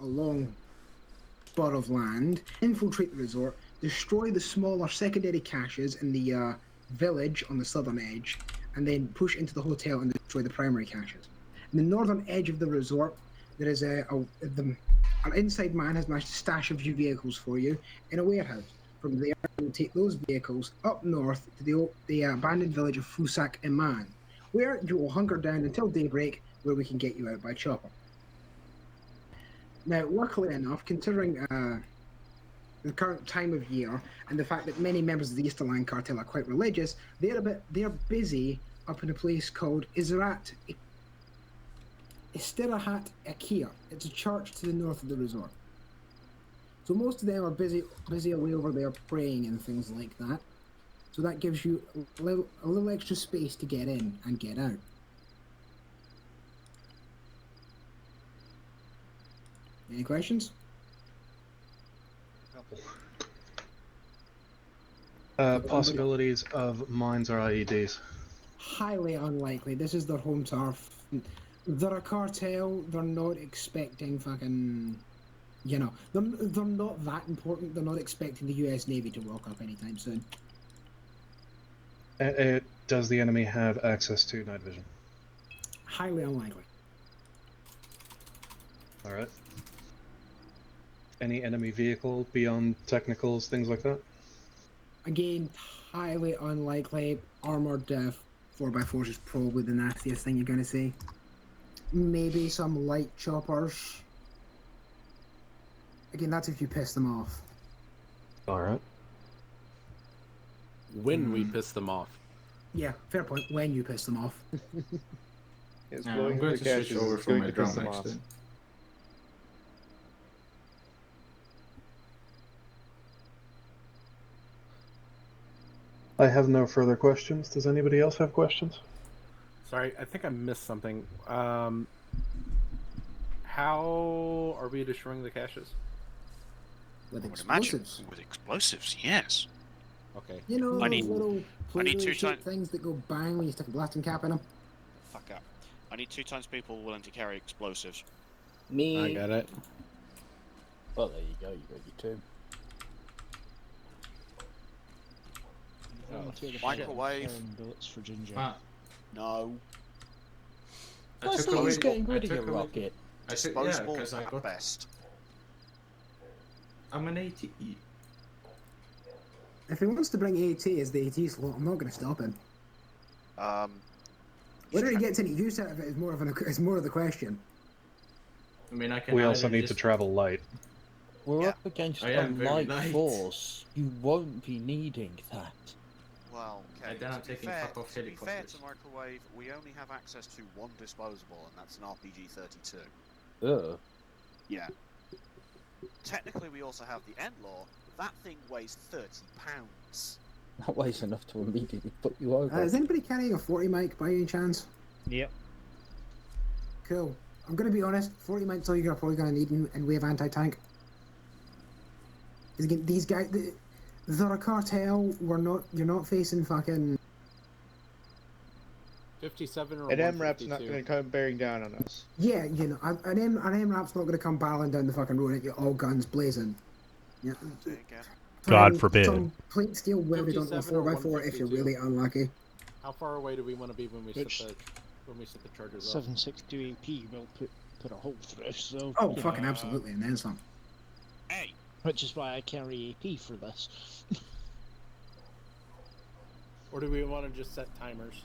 a long spot of land, infiltrate the resort, destroy the smaller secondary caches in the village on the southern edge, and then push into the hotel and destroy the primary caches. In the northern edge of the resort, there is an inside man has managed to stash a few vehicles for you in a warehouse. From there, we'll take those vehicles up north to the abandoned village of Fusak Iman, where you will hunker down until daybreak, where we can get you out by chopper. Now, luckily enough, considering the current time of year and the fact that many members of the Easterland cartel are quite religious, they're busy up in a place called Istirahat Akir. It's a church to the north of the resort. So most of them are busy away over there praying and things like that. So that gives you a little extra space to get in and get out. Any questions? Possibilities of mines or IEDs? Highly unlikely. This is their home turf. They're a cartel. They're not expecting fucking... You know, they're not that important. They're not expecting the US Navy to rock up anytime soon. Does the enemy have access to night vision? Highly unlikely. Alright. Any enemy vehicle beyond technicals, things like that? Again, highly unlikely. Armored 4x4s is probably the nastiest thing you're going to see. Maybe some light choppers. Again, that's if you piss them off. Alright. When we piss them off. Yeah, fair point. When you piss them off. I'm going to switch over from my drum next then. I have no further questions. Does anybody else have questions? Sorry, I think I missed something. How are we destroying the caches? With I would imagine explosives. with explosives, yes. Okay. You know, I those need little two shaped things that go bang when you stick a blasting cap in them? Fuck up. I need 2 times people willing to carry explosives. Me. I got it. Well, there you go. You got your 2. Microwave. Bullets for Ginger. No. I thought he's getting rid of your rocket. Disposable because I at got best. I'm an AT. If he wants to bring AT as the AT slot, I'm not going to stop him. Whether he gets any use out of it is more of the question. I mean, I can. We also need to travel light. We're up against a light force. You won't be needing that. Well, okay. And then I'm taking fuck off to be fair helicopters. to Microwave, we only have access to 1 disposable, and that's an RPG-32. Ugh. Yeah. Technically, we also have the N-Law. That thing weighs 30 pounds. That weighs enough to immediately put you over. Is anybody carrying a 40 mic by any chance? Yep. Cool. I'm going to be honest, 40 mic's all you're probably going to need in way of anti-tank. Because again, these guys, they're a cartel. You're not facing fucking... 57 or An MRAP's 152. not going to come bearing down on us. Yeah, you know, an MRAP's not going to come barreling down the fucking road at you, all guns blazing. Yeah. God forbid. Some plate steel welded onto a 57 or 4x4 if you're 152. really unlucky. How far away do we want to be when we set the chargers up? 762 AP will put a hole through. So. Oh, fucking absolutely, and then some. Hey! Which is why I carry AP for this. Or do we want to just set timers?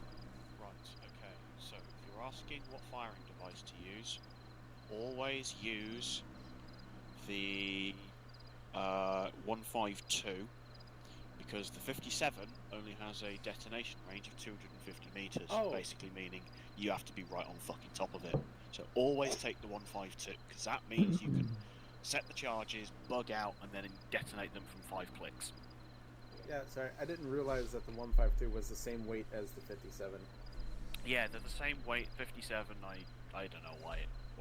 Right, okay. So, if you're asking what firing device to use, always use the 152, because the 57 only has a detonation range of 250 meters, basically meaning you have to be right on fucking top of it. So always take the 152, because that means you can set the charges, bug out, and then detonate them from 5 clicks. Yeah, sorry, I didn't realize that the 152 was the same weight as the 57. Yeah, they're the same weight. 57. I don't know why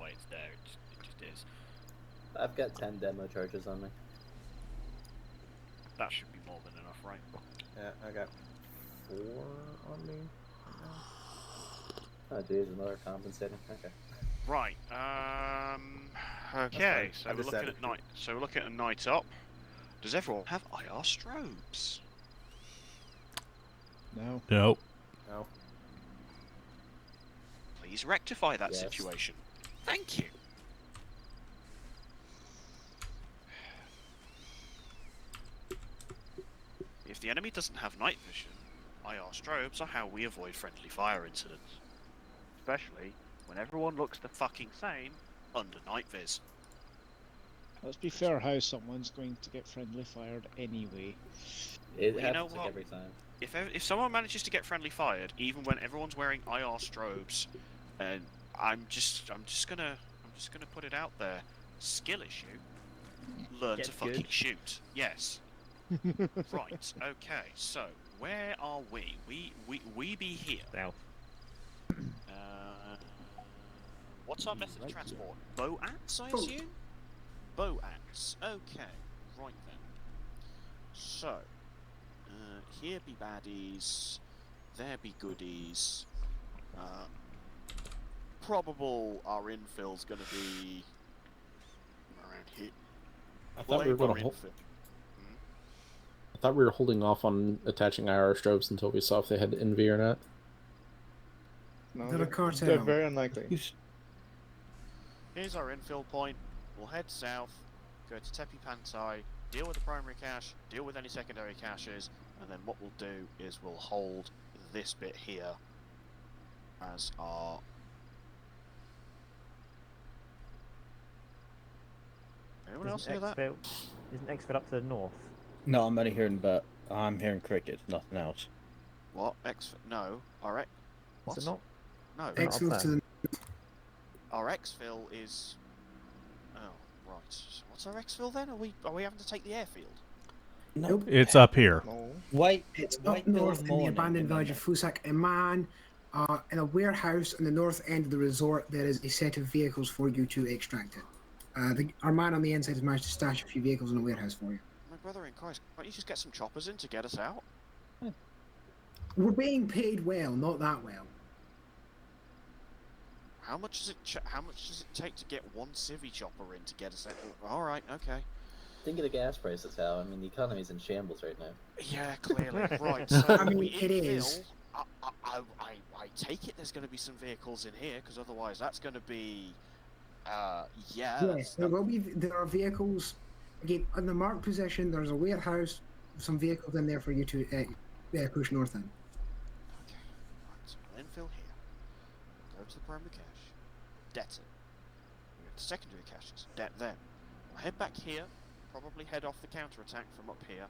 it's there. It just is. I've got 10 demo charges on me. That should be more than enough, right? Yeah, I got 4 on me. Oh, geez, another compensating. Okay. Right. Okay. So we're looking at night. So we're looking at a night up. Does everyone have IR strobes? No. No. No. Please rectify that Yes. situation. Thank you. If the enemy doesn't have night vision, IR strobes are how we avoid friendly fire incidents. Especially when everyone looks the fucking same under night vis. Let's be fair, how someone's going to get friendly fired anyway. It Well, you know happens like what? every time. If someone manages to get friendly fired, even when everyone's wearing IR strobes, and I'm just gonna put it out there, skill issue. Learn Get to fucking good. shoot. Yes. Right. Okay. So where are we? We be here. South. What's our method of transport? Boats, I assume. Boats. Okay. Right then. So. Here be baddies, there be goodies. Probable our infill's gonna be around here. I thought we were holding off on attaching IR strobes until we saw if they had NV or not. No, They're a cartel. they're very unlikely. Here's our infill point. We'll head south, go to Tepi Pantai, deal with the primary cache, deal with any secondary caches, and then what we'll do is we'll hold this bit here as our... Anyone else hear that? Isn't exfil up to the north? No, I'm only hearing I'm hearing cricket, nothing else. What? No. Our Is it not? No. Exfil to the Our exfil is... Oh, right. So what's our exfil then? Are we having to take the airfield? Nope. It's up here. No. Wait, It's wait up till north in the morning, abandoned village of Fusak Iman. In a warehouse on the north end of the resort, there is a set of vehicles for you to extract it. Our man on the inside has managed to stash a few vehicles in a warehouse for you. My brother in Christ, can't you just get some choppers in to get us out? We're being paid well, not that well. How much does it take to get one civvy chopper in to get us out? All right, okay. Think of the gas prices, Hal. I mean, the economy's in shambles right now. Yeah, clearly. Right. So I mean, we it is. I take it there's going to be some vehicles in here, because otherwise that's going to be. Yes, there are vehicles. Again, in the marked position, there's a warehouse, some vehicles in there for you to push north in. Okay. Right. So we'll infill here. Go to the primary cache. Det it. We go to secondary caches. Det them. We'll head back here. Probably head off the counterattack from up here.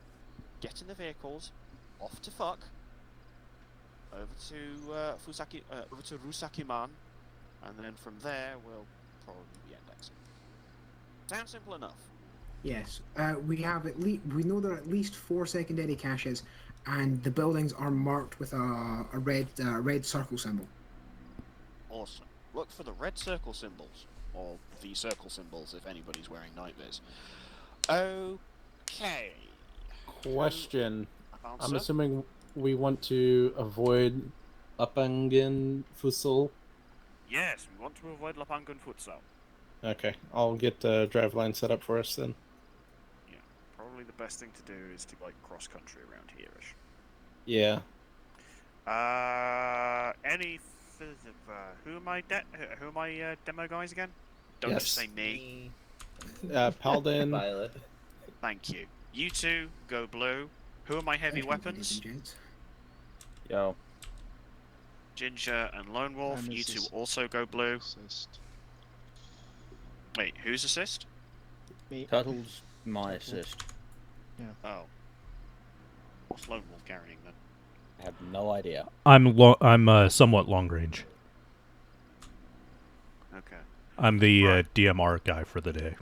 Get in the vehicles. Off to fuck. Over to over to Rusakiman, and then from there we'll probably be indexing. Sounds simple enough. Yes, we know there are at least 4 secondary caches, and the buildings are marked with a red circle symbol. Awesome. Look for the red circle symbols, or the circle symbols if anybody's wearing night vis. Okay. Question. Answer? I'm assuming we want to avoid Lapangan Futsal. Yes, we want to avoid Lapangan Futsal. Okay, I'll get the drive line set up for us then. Yeah, probably the best thing to do is to like cross country around here-ish. Yeah. Who am I demo guys again? Don't Yes. just say me. Paladin. Violet. Thank you. You two go blue. Who are my heavy weapons? Yo. Ginger and Lone Wolf. I'm You two assist. also go blue. Assist. Wait, who's assist? Me. Turtle's my assist. Oh. What's Lone Wolf carrying then? I have no idea. I'm somewhat long range. Okay. I'm the Right. DMR guy for the day.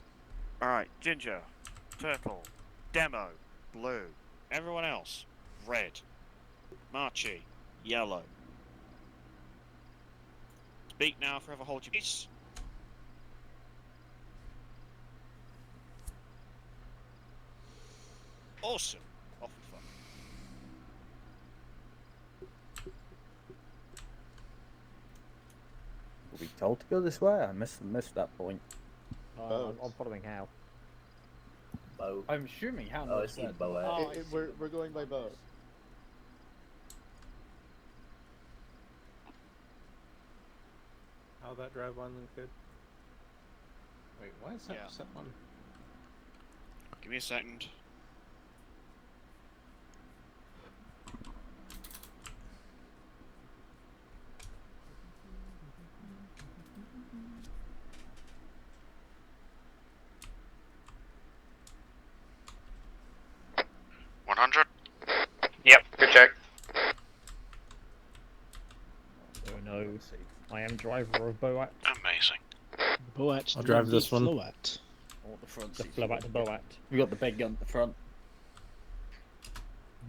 Alright, Ginger, Turtle, Demo, blue. Everyone else, red. Marchie, yellow. Speak now, forever hold your peace. Awesome. Off we fuck. Were we told to go this way? I missed that point. I'm following Hal. Boat. I'm assuming Hal Oh, knows it's that. boat. We're going by boat. How that drive on good? Wait, why is that Yeah. set on? Give me a second. Yep, good check. Oh no, I am driver of Boat. Amazing. Boat. I'll drive this one. Float. Oh, the front The seats. Float to Boat. We got the big gun at the front.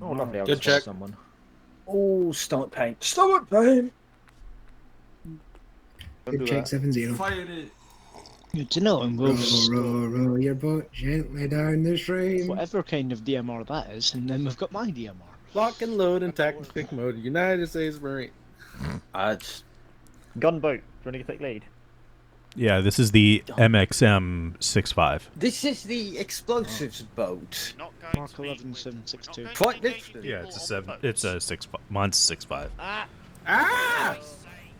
Oh, lovely. I'll Good just follow check. someone. Oh, stomach pain. Stomach pain! Good check 7-0. Fire it! Good to know, and we'll Row your boat gently down the stream. whatever kind of DMR that is, and then we've got my DMR. Lock and load in tactic mode. United States Marine. Gunboat. Do you want to take lead? Yeah, this is the MXM 65. This is the explosives boat. Not going Mark to be- 11762. we're not Quite going to literally. Yeah, it's a 7. It's a 6. Mine's 6.5. Ah!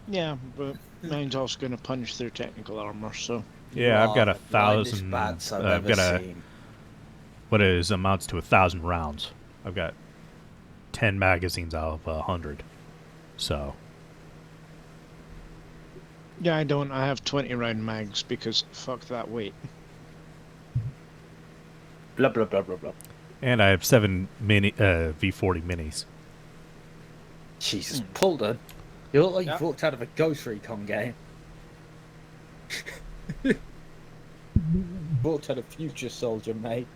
Yeah, but mine's also going to punch through technical armor, so. Yeah, I've got the blindest 1,000. bats I've I've ever got seen. what is amounts to 1,000 rounds. I've got 10 magazines out of 100. So Yeah, I don't. I have 20 round mags because fuck that weight. Blah blah blah blah blah. and I have 7 mini V40 minis. Jesus, Pulder. You look like Yeah. you've walked out of a Ghost Recon game. Walked out of Future Soldier, mate.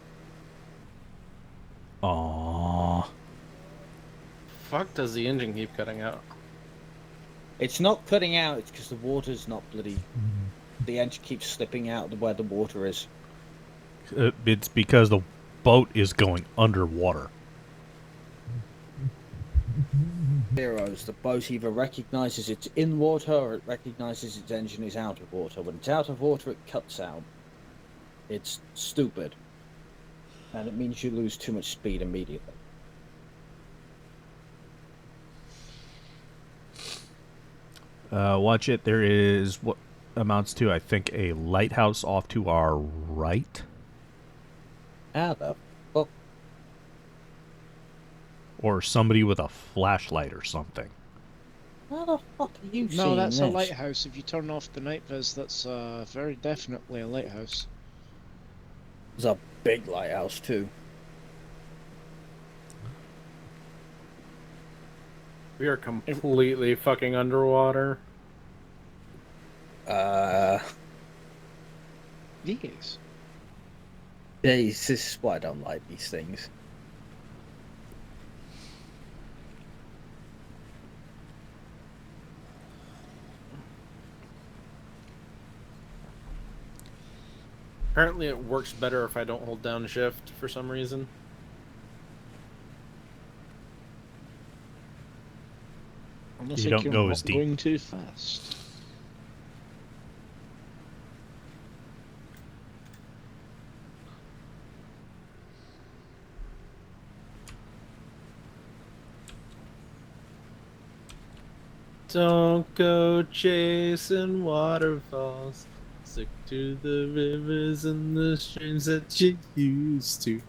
Aww. Fuck does the engine keep cutting out? It's not cutting out, it's because the water's not bloody... The engine keeps slipping out of where the water is. It's because the boat is going underwater. Heroes, the boat either recognises it's in water or it recognises its engine is out of water. When it's out of water, it cuts out. It's stupid. And it means you lose too much speed immediately. Watch it. There is what amounts to, I think, a lighthouse off to our right. How the fuck? Or somebody with a flashlight or something. How the fuck are you seeing No, that's this? a lighthouse. If you turn off the night vis, that's very definitely a lighthouse. There's a big lighthouse too. We are completely fucking underwater. Yes. This is why I don't like these things. Apparently it works better if I don't hold down shift for some reason. Unless You I don't think go you're as not deep. Going too fast. Don't go chasing waterfalls. Stick to the rivers and the streams that you used to.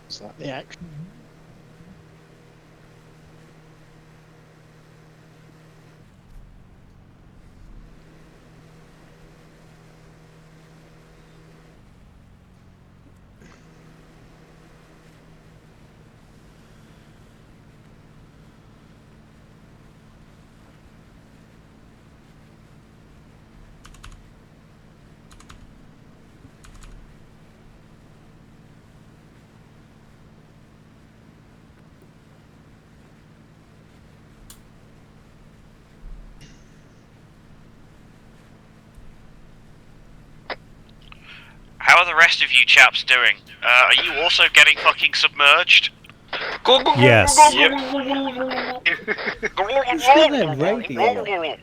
Is that the action? How are the rest of you chaps doing? Are you also getting fucking submerged? Yes. Yep. It's still their radio.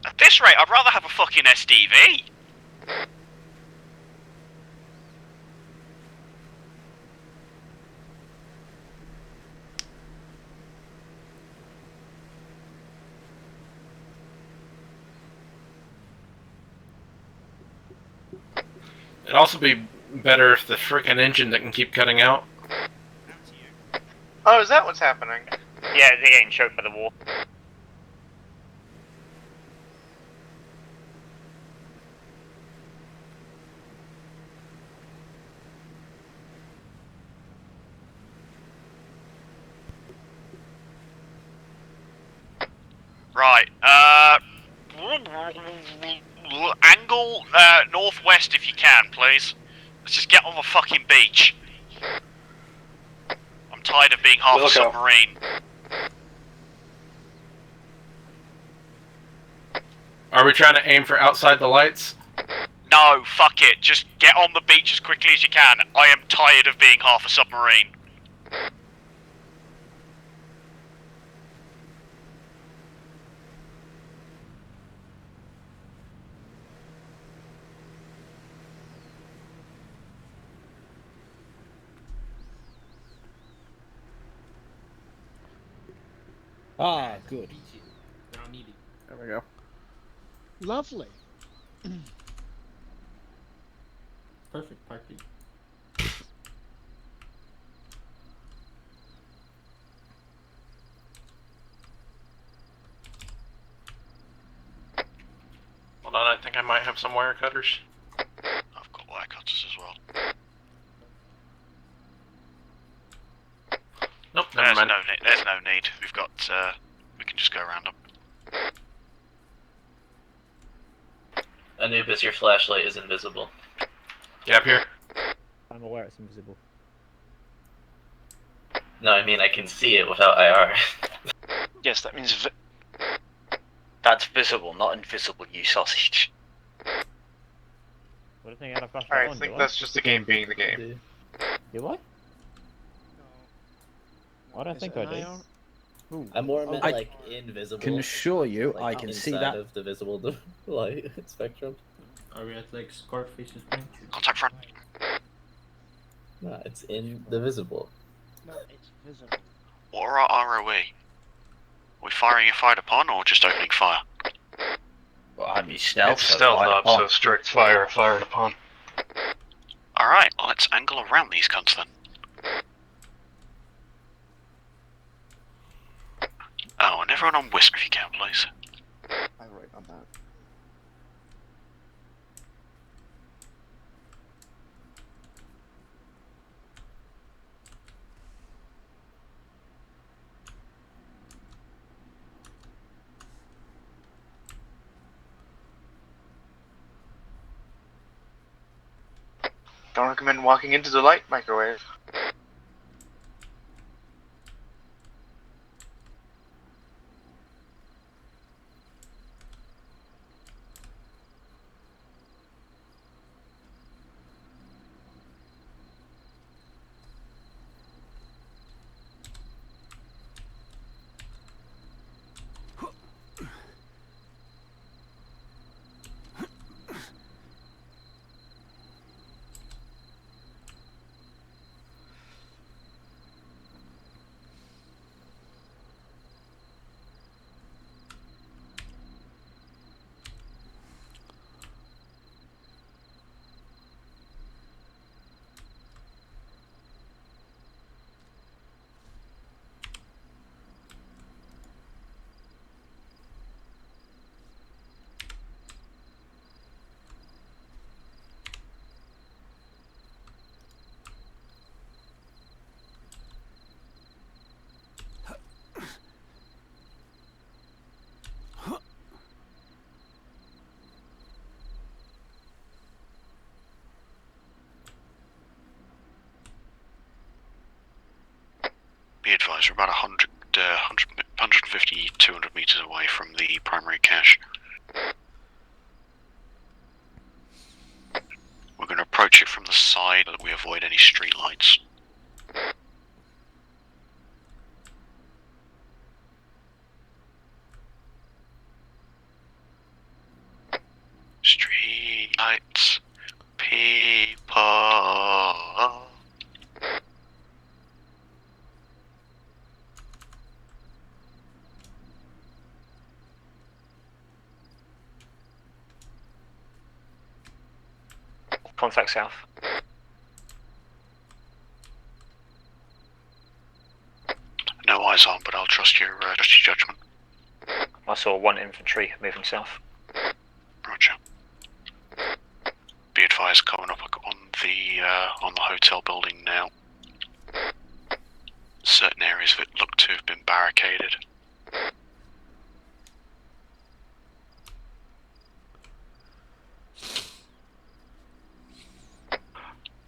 At this rate, I'd rather have a fucking SDV. It'd also be better if the frickin' engine didn't keep cutting out. Oh, is that what's happening? Yeah, they're getting choked by the war. Right, angle northwest if you can, please. Let's just get on the fucking beach. I'm tired of being half a submarine. Are we trying to aim for outside the lights? No, fuck it. Just get on the beach as quickly as you can. I am tired of being half a submarine. Ah, good. There we go. Lovely. Perfect parking. Hold on, I think I might have some wire cutters. I've got wire cutters as well. Nope, never mind. There's no need. We've got. We can just go around them. Anubis, your flashlight is invisible. Yeah, up here. I'm aware it's invisible. No, I mean I can see it without IR. Yes, that means that's visible, not invisible, you sausage. What do you think I had a flashlight Alright, on? I think do that's just the game being the game. Do I? What do I think I did? I'm more meant I like invisible. can assure you, like, I can see inside that. of the visible light spectrum. Are we at like Scarface's point? Contact front. No, it's in the visible. No, it's visible. What are our ROE? Are we firing if fired upon or just opening fire? Well, I'd be stealth. It's stealth up, so strict fire if fired upon. Alright, let's angle around these cunts then. Oh, and everyone on Wisp if you can, please. I write on that. Don't recommend walking into the light microwave. Be advised, we're about 150, 200 meters away from the primary cache. We're going to approach it from the side so that we avoid any street lights. Contact south. No eyes on, but I'll trust your judgment. I saw 1 infantry moving south. Roger. Be advised, coming up on the hotel building now. Certain areas of it look to have been barricaded.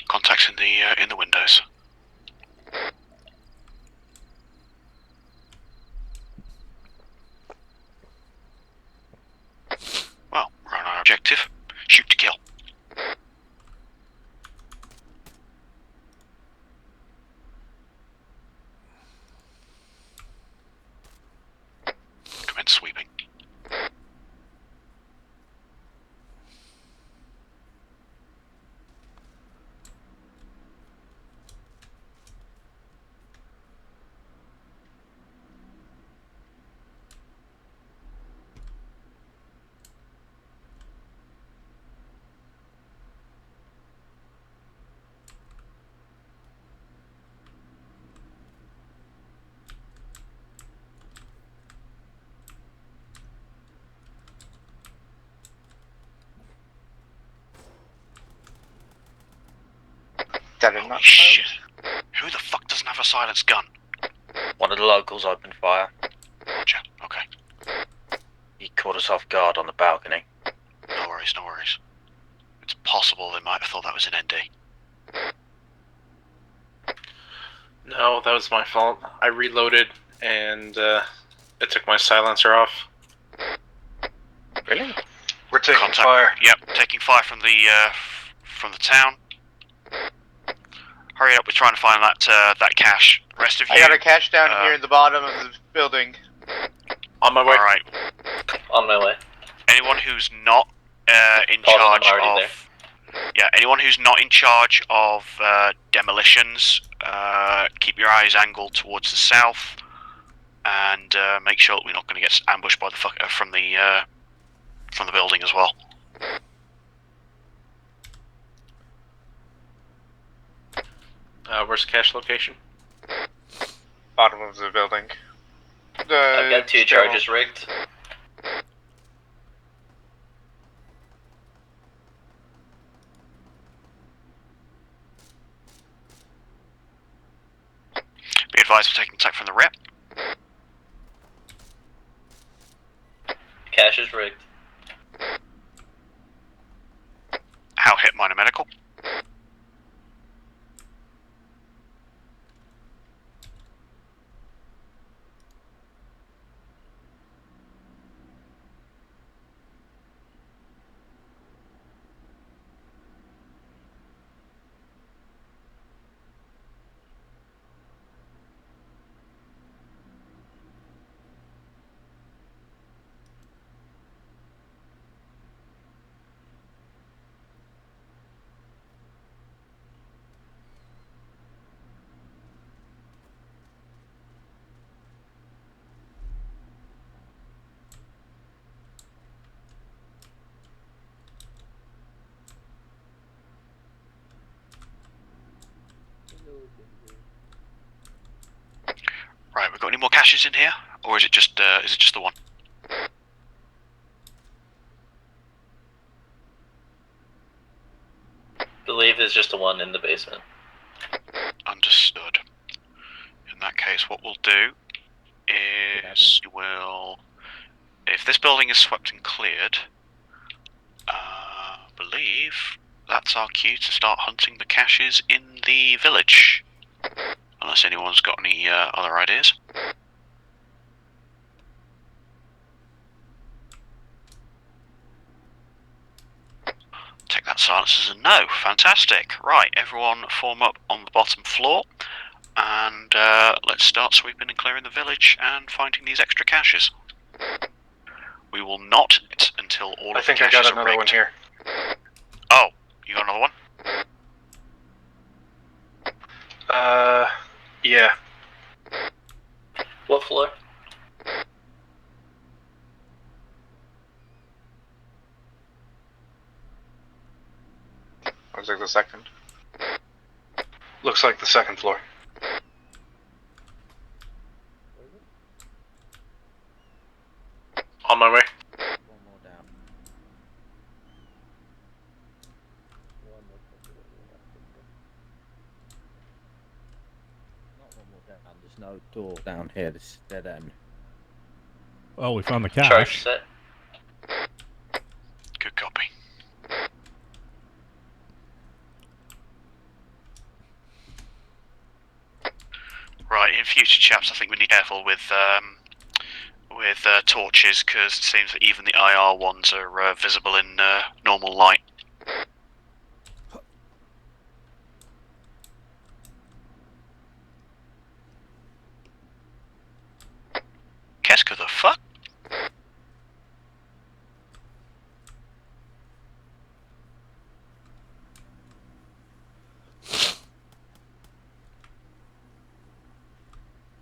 Contacts in the windows. Well, we're on our objective. Shoot to kill. Commence sweeping. Holy shit. Who the fuck doesn't have a silenced gun? One of the locals opened fire. Roger, okay. He caught us off guard on the balcony. No worries, no worries. It's possible they might have thought that was an ND. No, that was my fault. I reloaded and it took my silencer off. Really? We're taking Contact. fire. Yep, taking fire from the town. Hurry up, we're trying to find that cache. Rest of you. I got a cache down here in the bottom of the building. On my way. Alright. On my way. Anyone who's not in Hold on, charge I'm already of... Yeah, anyone who's not in charge of demolitions, keep your eyes angled towards the south, and make sure that we're not going to get ambushed by the from the building as well. Where's the cache location? Bottom of the building. I've got 2 charges rigged. Be advised we're taking attack from the rear. Cache is rigged. How hit minor medical? Right, we've got any more caches in here, or is it just the one? Believe there's just a 1 in the basement. Understood. In that case, what we'll do is if this building is swept and cleared, I believe that's our cue to start hunting the caches in the village. Unless anyone's got any other ideas. Take that silence as a no. Fantastic. Right, everyone form up on the bottom floor, and let's start sweeping and clearing the village and finding these extra caches. We will not until all of the caches are rigged. I think I got another one here. Oh, you got another one? Yeah. What floor? Looks like the second. Looks like the second floor. On my way. One more down. Not one more down. There's no door down here. This is dead end. Oh, we found the cache. Charge set. Good copy. Right, in future, chaps, I think we need to be careful with torches, because it seems that even the IR ones are visible in normal light. Keska, the fuck?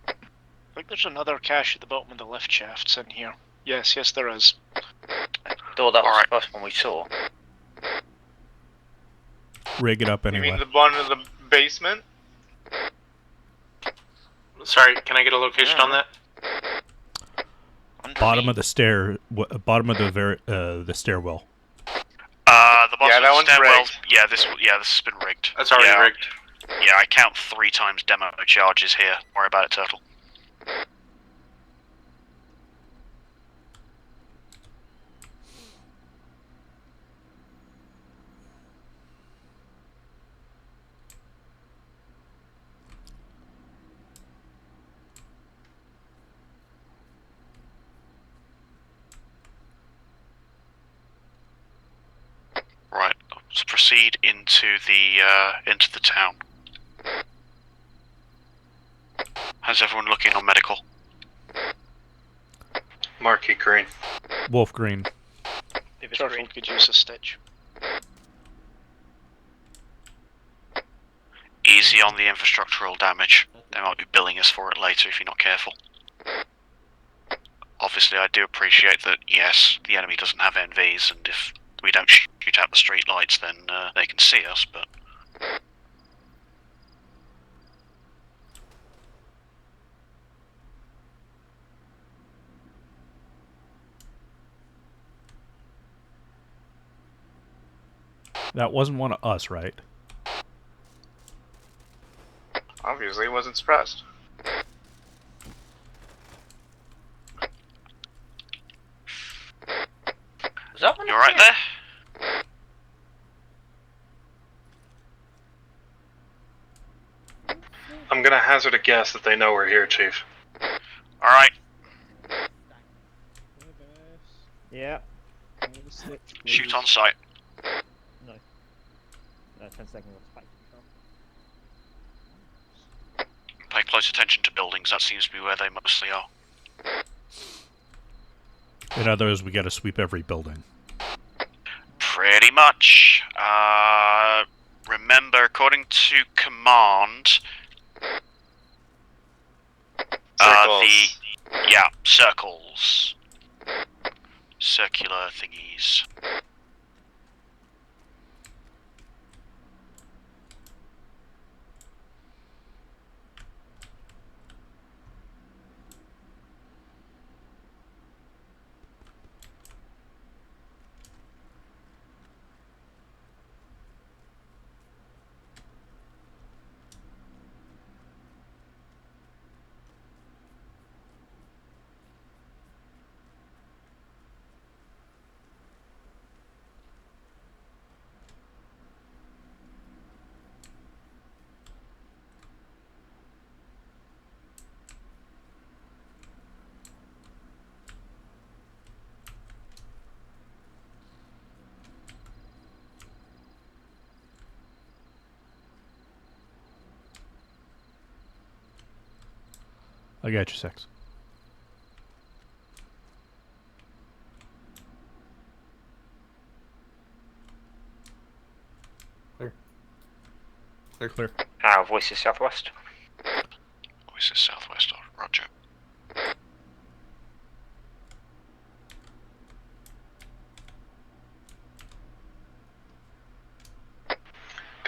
I think there's another cache at the bottom of the lift shafts in here. Yes, there is. Door, that was the first one we saw. Rig it up anyway. You mean the one in the basement? Sorry, can I get a location on that? Bottom of the stair, bottom of the stairwell. The bottom Yeah, that of one's the stairwell. rigged. Yeah, this has been rigged. That's already Yeah. rigged. Yeah, I count 3 times demo charges here. Don't worry about it, Turtle. Right, let's proceed into the town. How's everyone looking on medical? Marquee green. Wolf green. Turtle could use a stitch. Easy on the infrastructural damage. They might be billing us for it later if you're not careful. Obviously, I do appreciate that, yes, the enemy doesn't have NVs, and if we don't shoot out the street lights, then they can see us, but... That wasn't one of us, right? Obviously, wasn't suppressed. Was that one? You alright there? I'm gonna hazard a guess that they know we're here, Chief. Alright. Yeah. Shoot on sight. No. 10 seconds. Spike control. Pay close attention to buildings, that seems to be where they mostly are. In other words, we gotta sweep every building. Pretty much. Remember, according to command, circles. Circular thingies. I got you, 6. Clear. Voices southwest. Voices southwest, roger.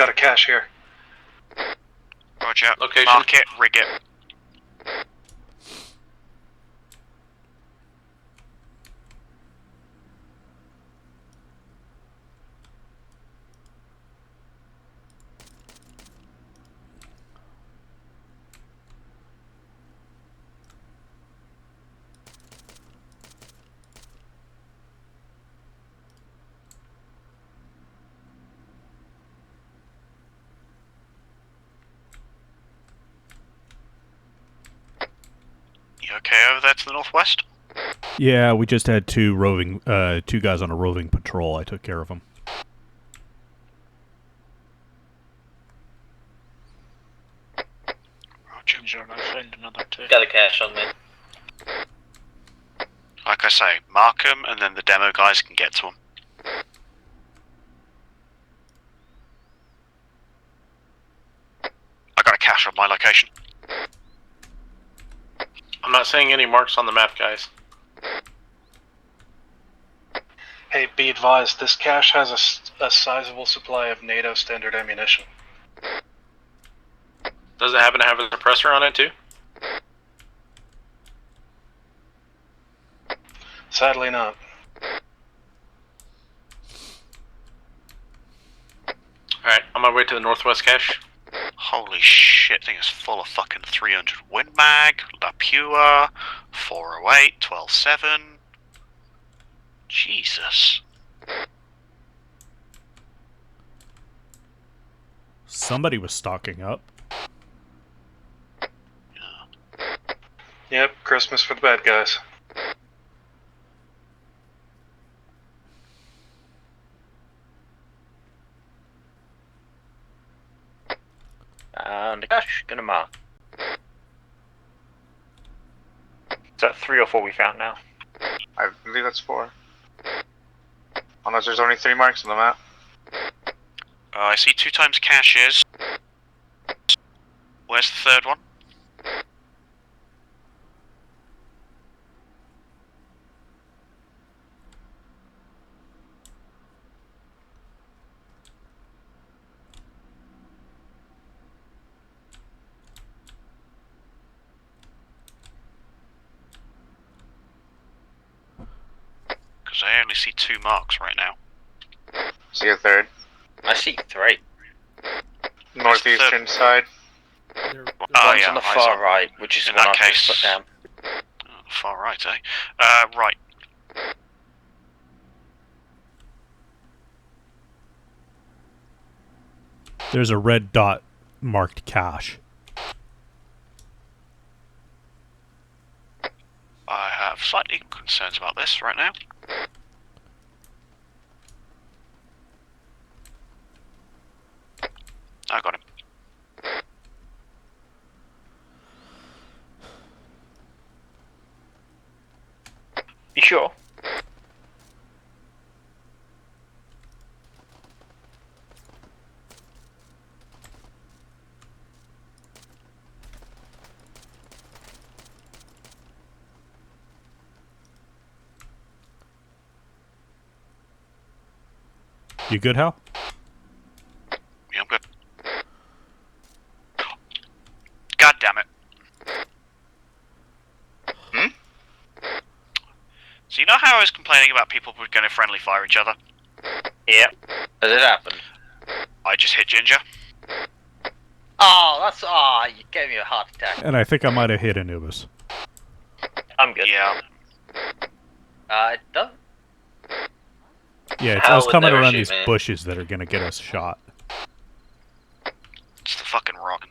Got a cache here. Roger. Location. Mark it, rig it. You okay over there to the northwest? Yeah, we just had two guys on a roving patrol. I took care of them. Ginger, I found another two. Got a cache on me. Like I say, mark them, and then the demo guys can get to them. I got a cache on my location. I'm not seeing any marks on the map, guys. Hey, be advised, this cache has a sizable supply of NATO standard ammunition. Does it happen to have a suppressor on it too? Sadly not. Alright, on my way to the northwest cache. Holy shit, thing is full of fucking 300 Win Mag, La Pure, 408, 12-7. Jesus. Somebody was stocking up. Yep, Christmas for the bad guys. And the cache, gonna mark. Is that 3 or 4 we found now? I believe that's 4. Unless there's only 3 marks on the map. I see 2 times caches. Where's the third one? Because I only see 2 marks right now. See a third. I see 3. Northeastern side. One's on the far right, which is in the one that I've case. just put down. Far right, eh? Right. There's a red dot marked cache. I have slightly concerns about this right now. I got him. You sure? You good, Hal? Yeah, I'm good. God damn it. So you know how I was complaining about people who were going to friendly fire each other? Yep. Has it happened? I just hit Ginger. Oh, that's... Ah, you gave me a heart attack. And I think I might have hit Anubis. I'm good. Yeah. Don't... Yeah, Hal I was would coming never around shoot these me. bushes that are gonna get us shot. It's the fucking rock.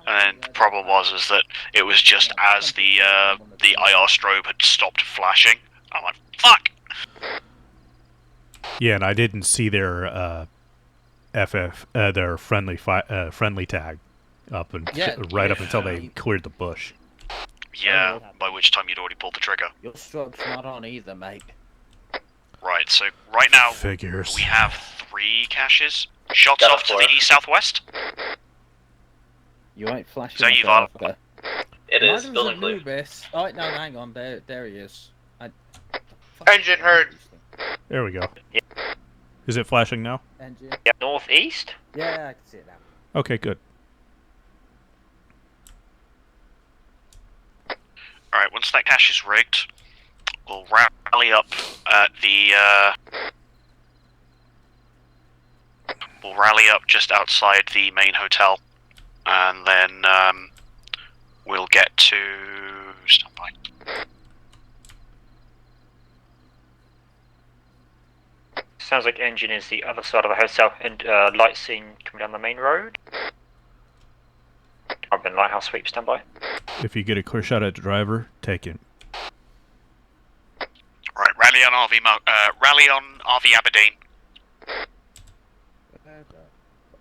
And the problem was that it was just as the IR strobe had stopped flashing. I'm like, fuck! Yeah, and I didn't see their their friendly tag up and right up until they cleared the bush. Yeah, by which time you'd already pulled the trigger. Your strobe's not on either, mate. Right, so right now Figures. we have 3 caches. Shots off to the east-southwest. You ain't flashing. So you, Vaughn? It is, Building building clear. Anubis. Oh, no, hang on. There he is. Engine heard. There we go. Is it flashing now? Engine. Yeah, northeast? Yeah, I can see it now. Okay, good. Alright, once that cache is rigged, we'll rally up at the, we'll rally up just outside the main hotel, and then, we'll get to... stand by. Sounds like engine is the other side of the hotel, and light seen coming down the main road. I've been lighthouse sweep, stand by. If you get a clear shot at the driver, take him. Right, rally on RV Aberdeen.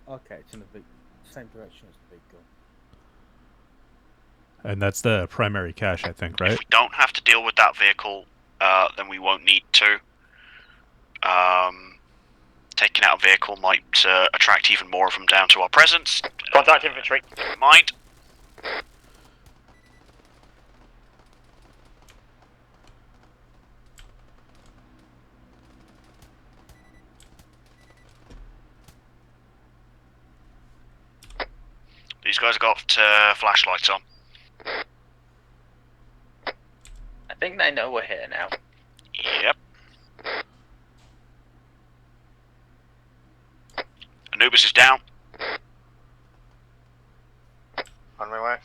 Okay, it's in the same direction as the big gun. And that's the primary cache, I think, right? If we don't have to deal with that vehicle, then we won't need to. Taking out a vehicle might attract even more of them down to our presence. Contact infantry. Never mind. These guys have got flashlights on. I think they know we're here now. Yep. Anubis is down. On my way.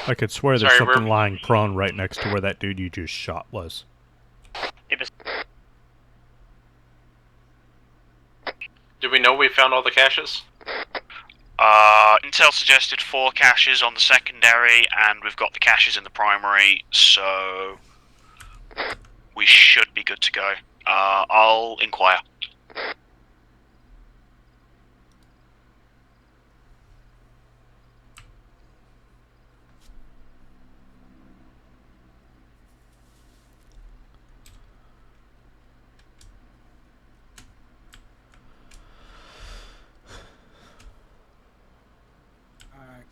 I could swear there's Sorry, something we're- lying prone right next to where that dude you just shot was. Do we know we found all the caches? Intel suggested 4 caches on the secondary, and we've got the caches in the primary, so we should be good to go. I'll inquire.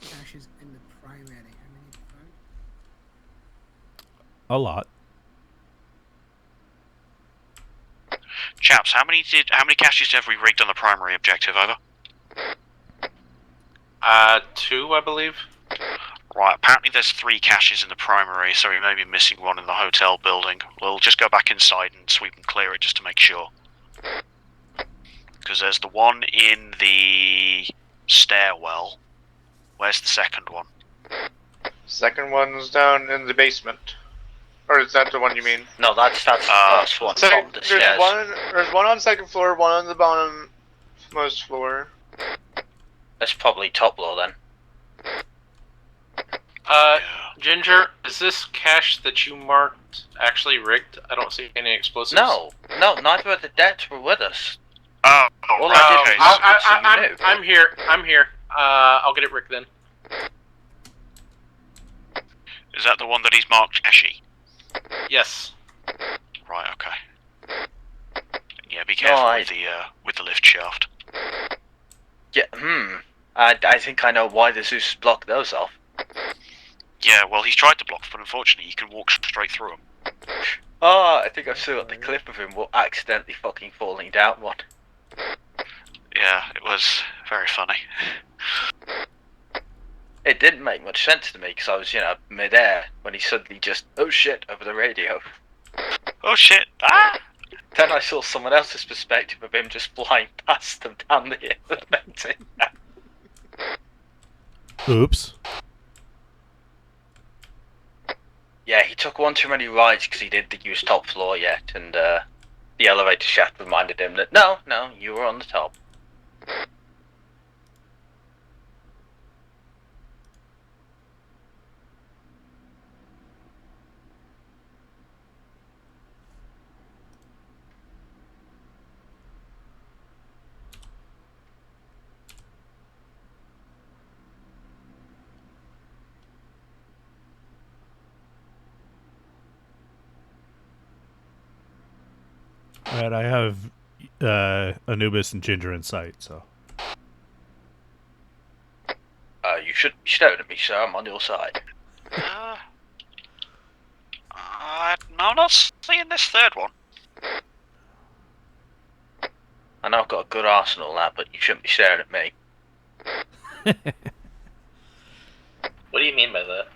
Caches in the primary. How many found? A lot. Chaps, how many caches have we rigged on the primary objective? Over. 2, I believe. Right, apparently there's 3 caches in the primary, so we may be missing one in the hotel building. We'll just go back inside and sweep and clear it just to make sure. Because there's the one in the stairwell. Where's the second one? Second one's down in the basement. Or is that the one you mean? No, that's the first one from the stairs. There's one on second floor, one on the bottom most floor. That's probably top floor then. Ginger, is this cache that you marked actually rigged? I don't see any explosives. No, neither of the deaths were with us. Oh, all I did was I'm here. I'll get it rigged then. Is that the one that he's marked Ashy? Yes. Right, okay. Yeah, be careful with the lift shaft. Yeah, I think I know why the Zeus blocked those off. Yeah, well, he's tried to block, but unfortunately, you can walk straight through him. Oh, I think I saw the clip of him accidentally fucking falling down one. Yeah, it was very funny. It didn't make much sense to me because I was, mid-air when he suddenly just, oh shit, over the radio. Oh shit, ah! Then I saw someone else's perspective of him just flying past them down the mountain. Oops. Yeah, he took one too many rides because he didn't use top floor yet, and the elevator shaft reminded him that, no, you were on the top. And I have Anubis and Ginger in sight, so. You should be staring at me, sir. I'm on your side. No, I'm not seeing this third one. I know I've got a good arsenal now, but you shouldn't be staring at me. What do you mean by that?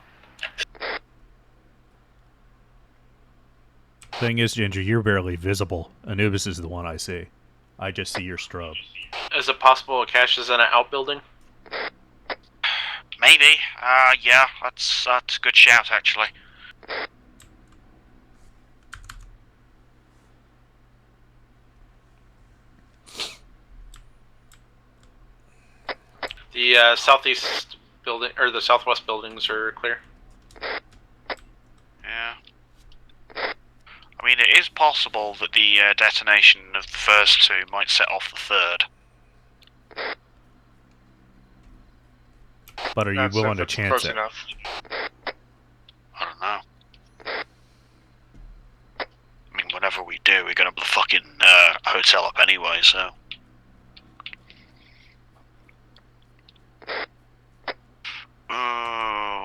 Thing is, Ginger, you're barely visible. Anubis is the one I see. I just see your strobe. Is it possible a cache is in an outbuilding? Maybe. Yeah, that's a good shout, actually. The southeast building or the southwest buildings are clear. Yeah. I mean, it is possible that the detonation of the first two might set off the third. But are you willing to chance it? Enough. I don't know. I mean, whenever we do, we're gonna blow the fucking hotel up anyway, so.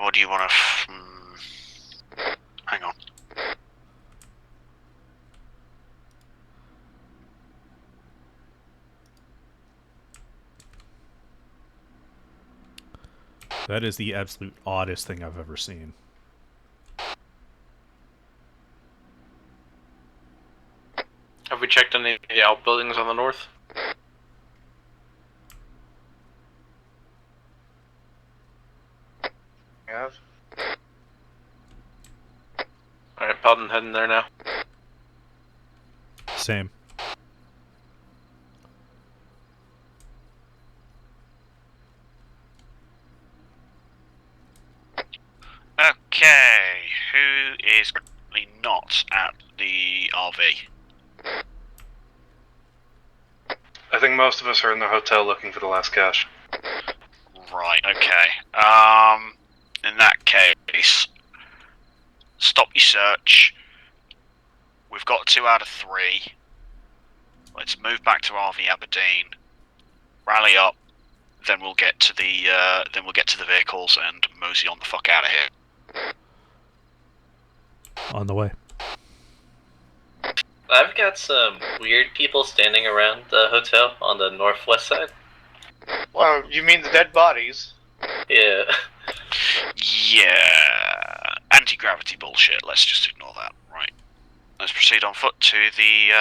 What do you want to? Hang on. That is the absolute oddest thing I've ever seen. Have we checked any of the outbuildings on the north? Yeah. Alright, Paladin heading there now. Same. Okay, who is currently not at the RV? I think most of us are in the hotel looking for the last cache. Right, okay. In that case, stop your search. We've got 2 out of 3. Let's move back to RV Aberdeen. Rally up. Then we'll get to the vehicles and mosey on the fuck out of here. On the way. I've got some weird people standing around the hotel on the northwest side. Well, you mean the dead bodies? Yeah. Yeah. Anti-gravity bullshit. Let's just ignore that. Right. Let's proceed on foot to the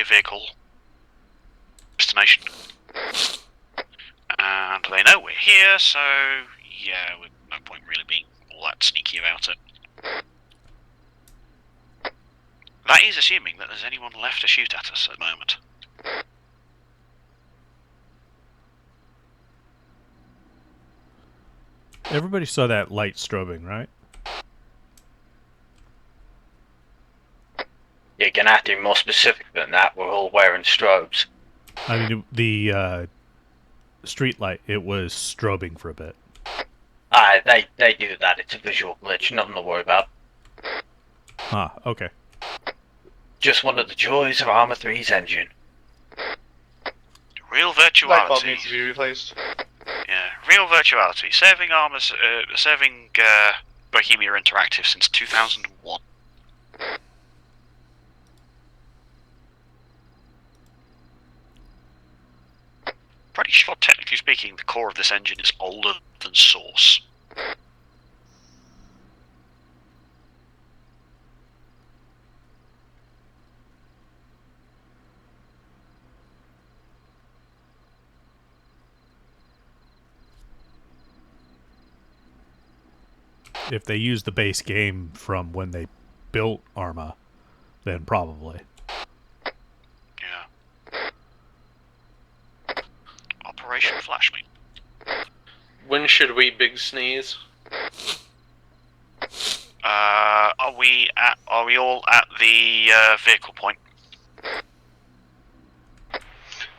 vehicle destination. And they know we're here, so yeah, with no point really being all that sneaky about it. That is assuming that there's anyone left to shoot at us at the moment. Everybody saw that light strobing, right? You're gonna have to be more specific than that. We're all wearing strobes. I mean, the street light, it was strobing for a bit. They do that. It's a visual glitch. Nothing to worry about. Ah, okay. Just one of the joys of Arma 3's engine. Real Light bulb virtuality. needs to be replaced. Yeah, real virtuality. Serving Bohemia Interactive since 2001. Pretty sure, technically speaking, the core of this engine is older than Source. If they use the base game from when they built Arma, then probably. Yeah. Operation Flashmeat. When should we big sneeze? Are we all at the vehicle point?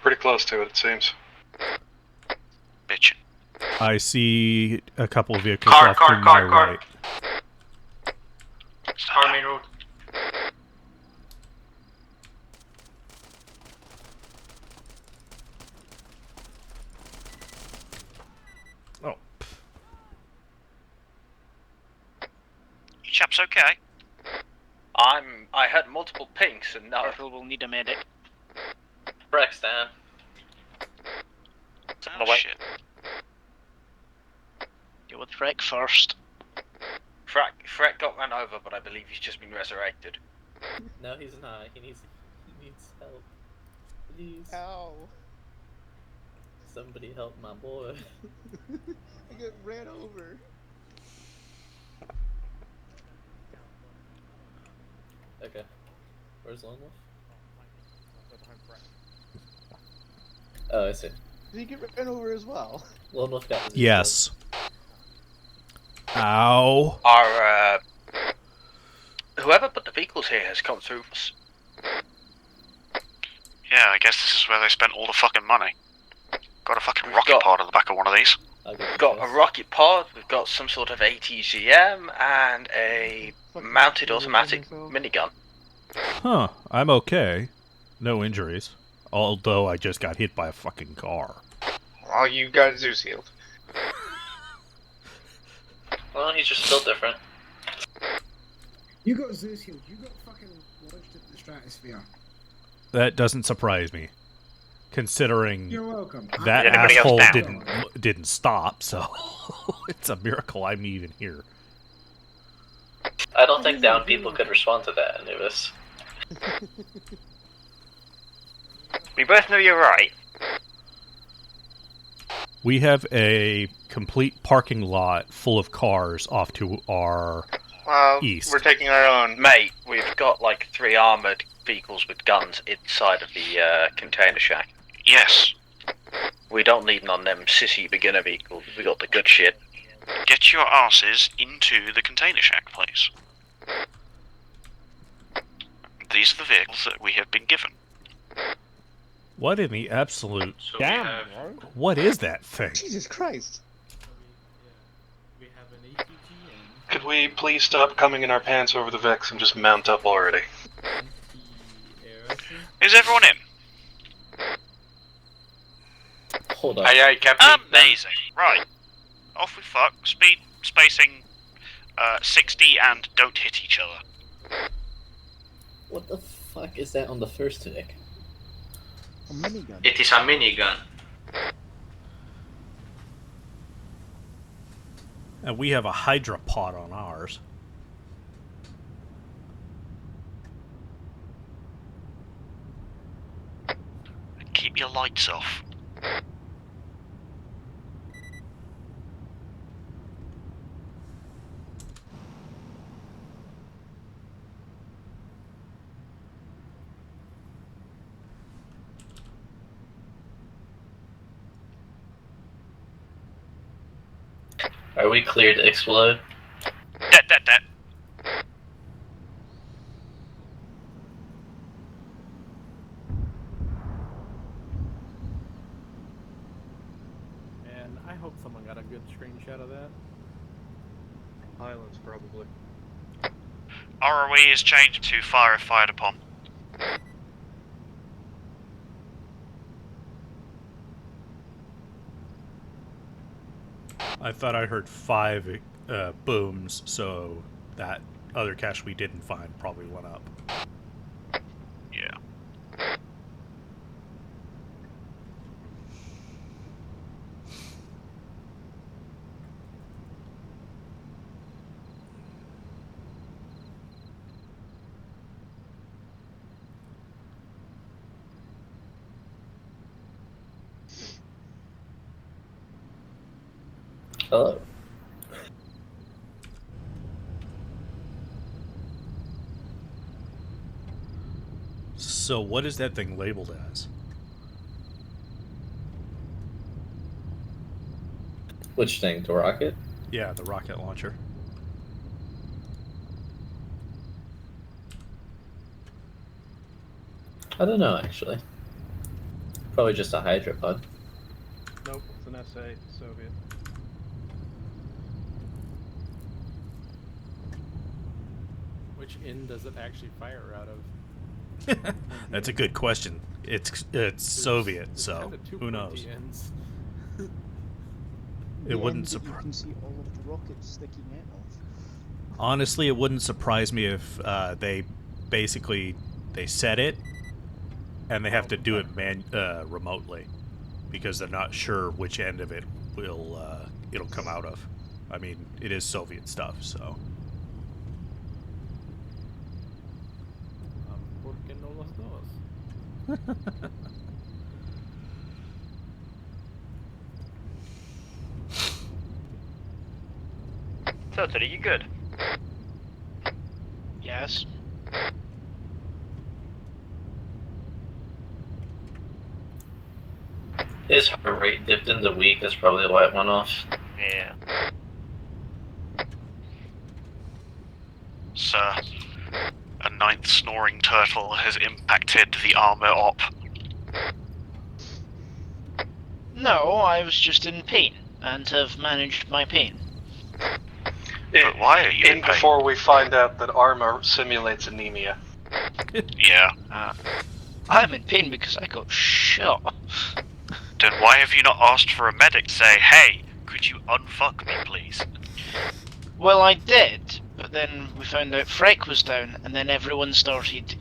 Pretty close to it seems. Bitchin'. I see a couple of vehicles Car, off car, to car, my car. right. Car main road. chaps okay? I had multiple pinks and no. Purple will need a medic. Breck's down. Oh, shit. Deal with Freck first. Freck got run over, but I believe he's just been resurrected. No, he's not. He needs help. Please. Ow. Somebody help my boy. I get ran over. Okay. Where's Lone Wolf? Oh, I see. Did he get ran over as well? Lone Wolf got the Yes. Ow. Our, whoever put the vehicles here has come through us. Yeah, I guess this is where they spent all the fucking money. Got a fucking rocket pod at the back of one of these. We've got a rocket pod, we've got some sort of ATGM, and a mounted automatic minigun. Huh. I'm okay. No injuries. Although I just got hit by a fucking car. Well, you got Zeus healed. Well, he's just still different. You got Zeus healed. You got fucking launched into the stratosphere. That doesn't surprise me, considering You're welcome. that Anybody else asshole down? didn't stop. So it's a miracle I'm even here. I don't think down people could respond to that, Anubis. We both know you're right. We have a complete parking lot full of cars off to our east. We're taking our own. Mate, we've got like 3 armoured vehicles with guns inside of the container shack. Yes. We don't need none of them sissy beginner vehicles. We got the good shit. Get your asses into the container shack, please. These are the vehicles that we have been given. What in the absolute... So Damn, we have, What is that thing? Jesus Christ. We have an ATGM. Could we please stop coming in our pants over the Vex and just mount up already? Is everyone in? Hold on. Aye, aye, Captain. Amazing. Right. Off we fuck. Speed, spacing, 60 and don't hit each other. What the fuck is that on the first deck? A minigun. It is a minigun. And we have a Hydra pod on ours. Keep your lights off. Are we clear to explode? Dead. And I hope someone got a good screenshot of that. Highlands, probably. ROE is changed to fire if fired upon. I thought I heard 5 booms, so that other cache we didn't find probably went up. Yeah. Hello. So what is that thing labeled as? Which thing? The rocket? Yeah, the rocket launcher. I don't know, actually. Probably just a hydropod. Nope, it's an SA, Soviet. Which end does it actually fire out of? That's a good question. It's Soviet, There's so kinda two who knows? pointy ends. It wouldn't You surprise. can see all of the rockets sticking out of. Honestly, it wouldn't surprise me if they set it and they have to do it remotely because they're not sure which end of it it'll come out of. I mean, it is Soviet stuff, so. ¿Por qué no los dos? Turtle, are you good? Yes. His heart rate dipped into weak, that's probably why it went off. Yeah. Sir, a 9th snoring turtle has impacted the Arma op. No, I was just in pain and have managed my pain. But why are you in pain? Before we find out that Arma simulates anemia. Yeah. I'm in pain because I got shot. Then why have you not asked for a medic to say, hey, could you unfuck me, please? Well, I did, but then we found out Freck was down, and then everyone started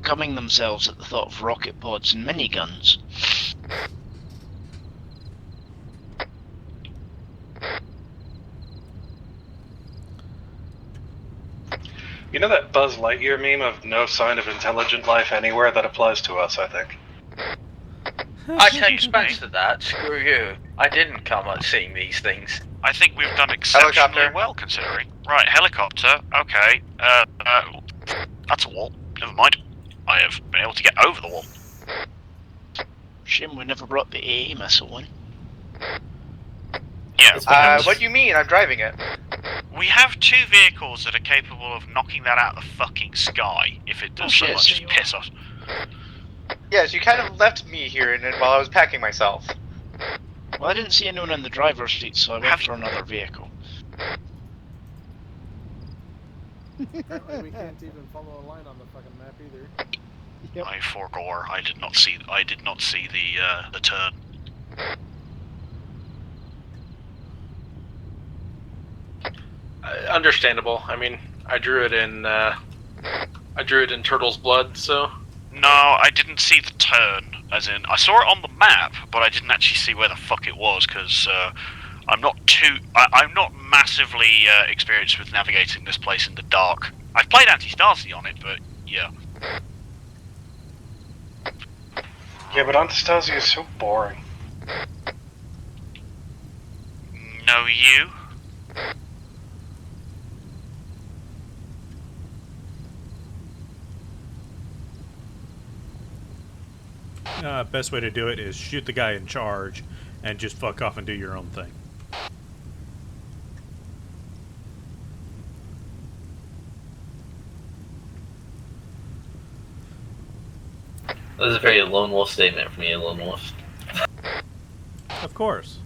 gumming themselves at the thought of rocket pods and miniguns. You know that Buzz Lightyear meme of no sign of intelligent life anywhere? That applies to us, I think. I take Spence to that. Screw you. I didn't come on seeing these things. I think we've done exceptionally well, considering. Right, helicopter, okay. That's a wall. Never mind. I have been able to get over the wall. Shame we never brought the AA missile in. Yeah. What do you mean? I'm driving it. We have 2 vehicles that are capable of knocking that out of the fucking sky if it does so much as piss us. Yes, you kind of left me here while I was packing myself. Well, I didn't see anyone in the driver's seat, so I went for another vehicle. Apparently we can't even follow a line on the fucking map either. Yep. I forgore. I did not see the turn. Understandable. I mean, I drew it in Turtle's blood, so. No, I didn't see the turn. As in, I saw it on the map, but I didn't actually see where the fuck it was because I'm not massively experienced with navigating this place in the dark. I've played Anti-Stasi on it, but yeah. Yeah, but Anti-Stasi is so boring. No, you. Best way to do it is shoot the guy in charge and just fuck off and do your own thing. That was a very lone wolf statement from you, lone wolf. Of course.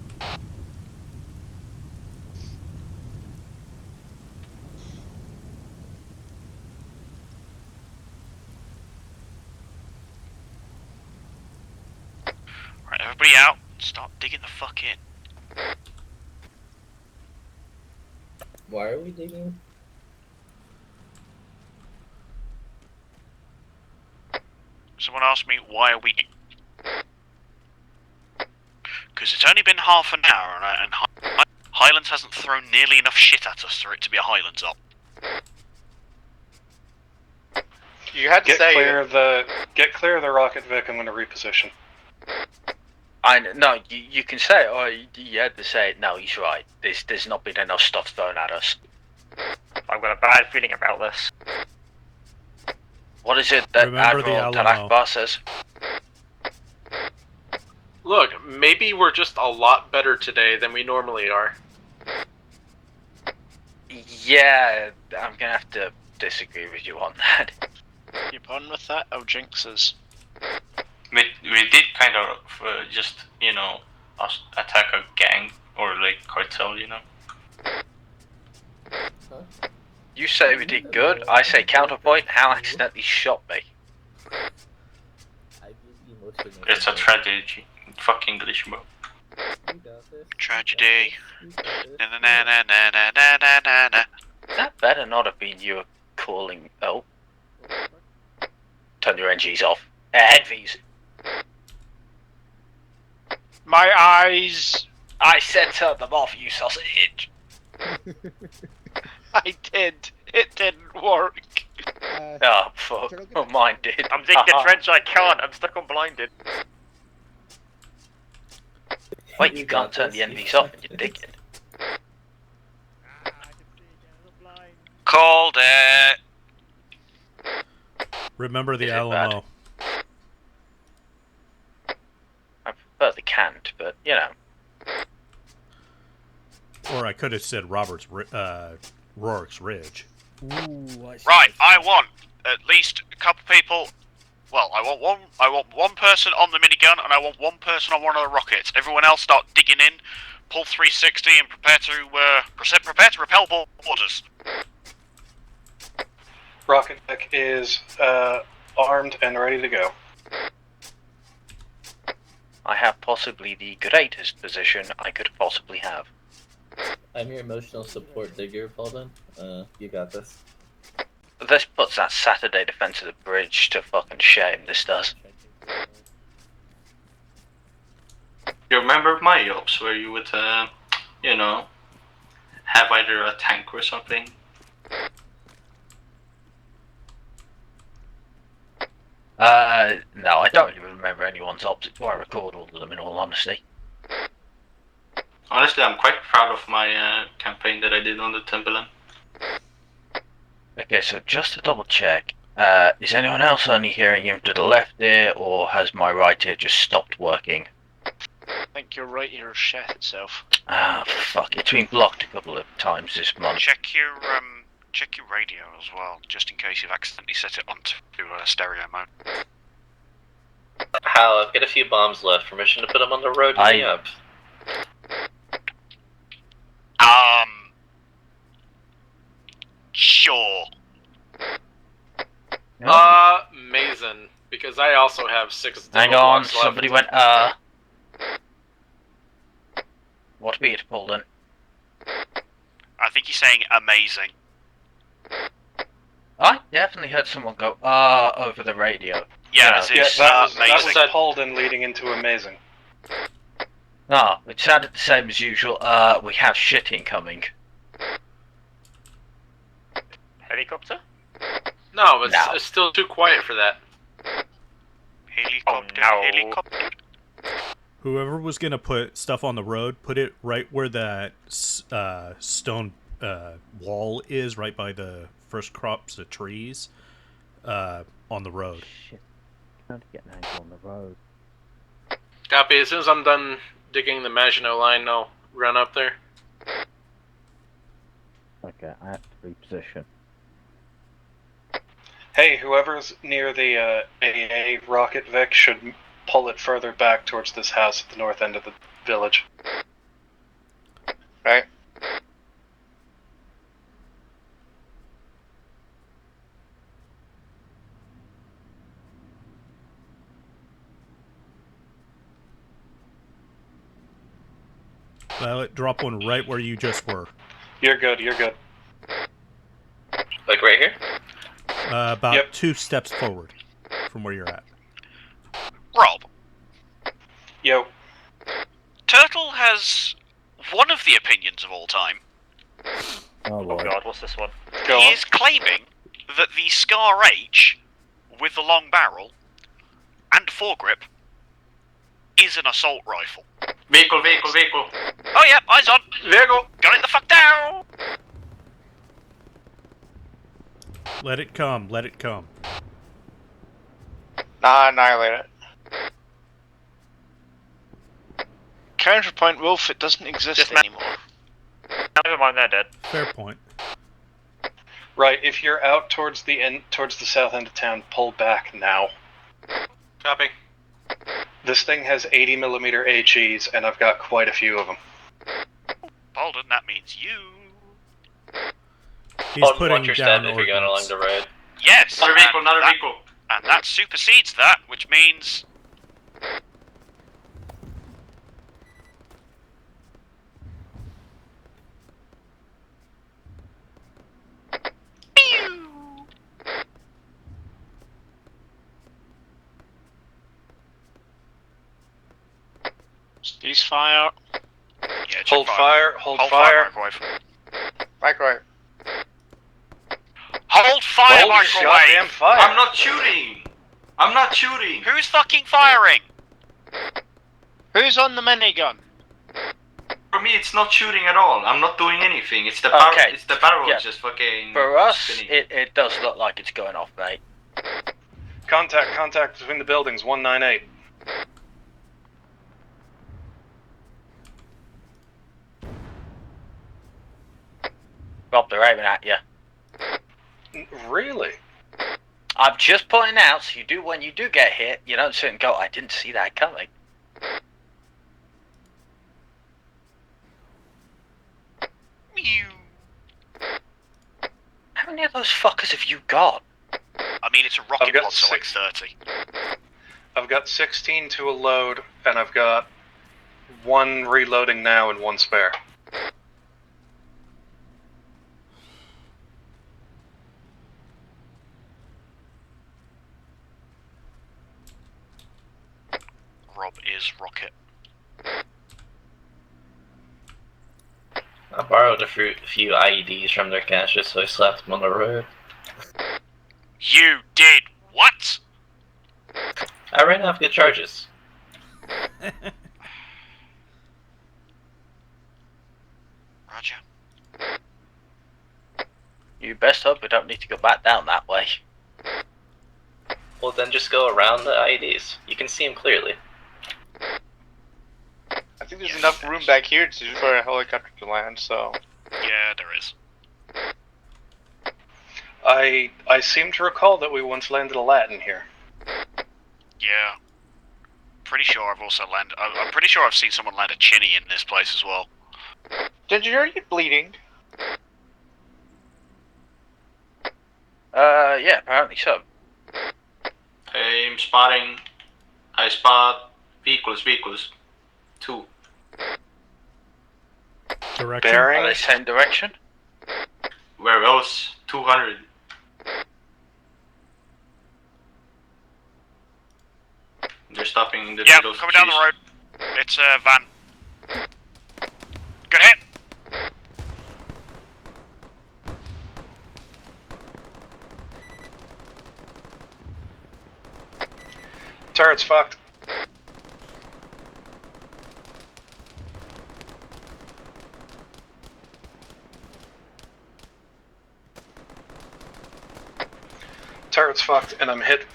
Right, everybody out. Start digging the fuck in. Why are we digging? Someone asked me, why are we... Because it's only been half an hour and Highlands hasn't thrown nearly enough shit at us for it to be a Highlands op. You had to Get say clear of the rocket Vic. I'm going to reposition. No, you can say it, or you had to say it. No, he's right. There's not been enough stuff thrown at us. I've got a bad feeling about this. What is it that Remember Admiral Tarakbar says? Look, maybe we're just a lot better today than we normally are. Yeah, I'm gonna have to disagree with you on that. Keep on with that, oh jinxes. We did kind of just, you know, attack a gang or like cartel, you know. You say we did good, I say counterpoint, Hal accidentally shot me. It's a tragedy. Fuck English, bro. Tragedy. Na na na na na na na na. That better not have been you calling. Oh. Turn your NGs off. Headvies. My eyes! I said turn them off, you sausage. I did. It didn't work. Oh, fuck. Oh, mine did. I'm digging the trench, I can't. I'm stuck on blinded. Wait, you can't turn the NVs off and you're digging. Called it. Remember the Is it Alamo. I prefer the cant, but you know. Or I could have said Rorick's Ridge. Ooh, Right, I want at least a couple people. Well, I want one person on the minigun, and I want one person on one of the rockets. Everyone else start digging in, pull 360, and prepare to repel borders. Rocket deck is armed and ready to go. I have possibly the greatest position I could possibly have. I'm your emotional support digger, Paulden. You got this. This puts that Saturday defense of the bridge to fucking shame, this does. You remember my ops where you would, you know, have either a tank or something? No, I don't even remember anyone's ops before I record all of them, in all honesty. Honestly, I'm quite proud of my campaign that I did on the Timberland. Okay, so just to double check, is anyone else only hearing him to the left here, or has my right ear just stopped working? I think your right ear shat itself. Ah, fuck, it's been blocked a couple of times this month. Check your radio as well, just in case you've accidentally set it onto stereo mode. Hal, I've got a few bombs left. Permission to put them on the road? Up. Sure. Mason, because I also have 6 Hang demo on, blocks left. somebody went, What be it, Paulden? I think he's saying amazing. I definitely heard someone go, over the radio. Yeah, that amazing. was Paulden leading into amazing. Ah, it sounded the same as usual. We have shit incoming. Helicopter? No, it's still too quiet for that. Helicopter, helicopter. Whoever was gonna put stuff on the road, put it right where that stone wall is, right by the first crops of trees, on the road. Shit. Trying to get an angle on the road. Copy. As soon as I'm done digging the Maginot line, I'll run up there. Okay, I have to reposition. Hey, whoever's near the AA rocket Vic should pull it further back towards this house at the north end of the village. Right. Violet, drop one right where you just were. You're good, you're good. Like right here? About 2 steps forward from where you're at. Rob. Yo. Turtle has one of the opinions of all time. Oh god, what's this one? Go He on. is claiming that the Scar H with the long barrel and foregrip is an assault rifle. Vehicle, vehicle, vehicle. Oh yeah, eyes on. Vehicle. Got it the fuck down. Let it come, let it come. Nah, annihilate it. Counterpoint, Wolf, it doesn't exist anymore. Never mind, they're dead. Fair point. Right, if you're out towards the south end of town, pull back now. Copy. This thing has 80mm HEs, and I've got quite a few of them. Bolden, that means you. He's putting watch your down step if you're going along ordnance. the road. Yes. Another vehicle, another vehicle. And that supersedes that, which means Ceasefire. Yeah, Hold fire. Hold fire. Microwave. Microwave. Hold fire, Hold microwave! goddamn fire. I'm not shooting. I'm not shooting. Who's fucking firing? Who's on the minigun? For me, it's not shooting at all. I'm not doing anything. It's the barrel. Okay. It's the barrel Yeah. just fucking. For us, spinning. it does look like it's going off, mate. Contact between the buildings. 198. Rob, they're aiming at you. Really? I'm just pointing out, so you do when you do get hit, you don't sit and go, I didn't see that coming. How many of those fuckers have you got? I mean, it's a rocket pod, so like 30. I've got 16 to a load, and I've got 1 reloading now and 1 spare. Rob is rocket. I borrowed a few IEDs from their caches, so I slapped them on the road. You did what? I ran out of good charges. Roger. You best hope we don't need to go back down that way. Well, then just go around the IEDs. You can see them clearly. I think there's enough room back here for a helicopter to land, so... Yeah, there is. I seem to recall that we once landed a Latin here. Yeah. Pretty sure I've also landed. I'm pretty sure I've seen someone land a chinny in this place as well. Ginger, are you bleeding? Yeah, apparently so. I'm spotting. I spot vehicles. 2. Direction? Are they same direction? Where else? 200. They're stopping in the Yeah, middle of coming down the trees. road. It's a van. Good hit. Turret's fucked. Turret's fucked, and I'm hit.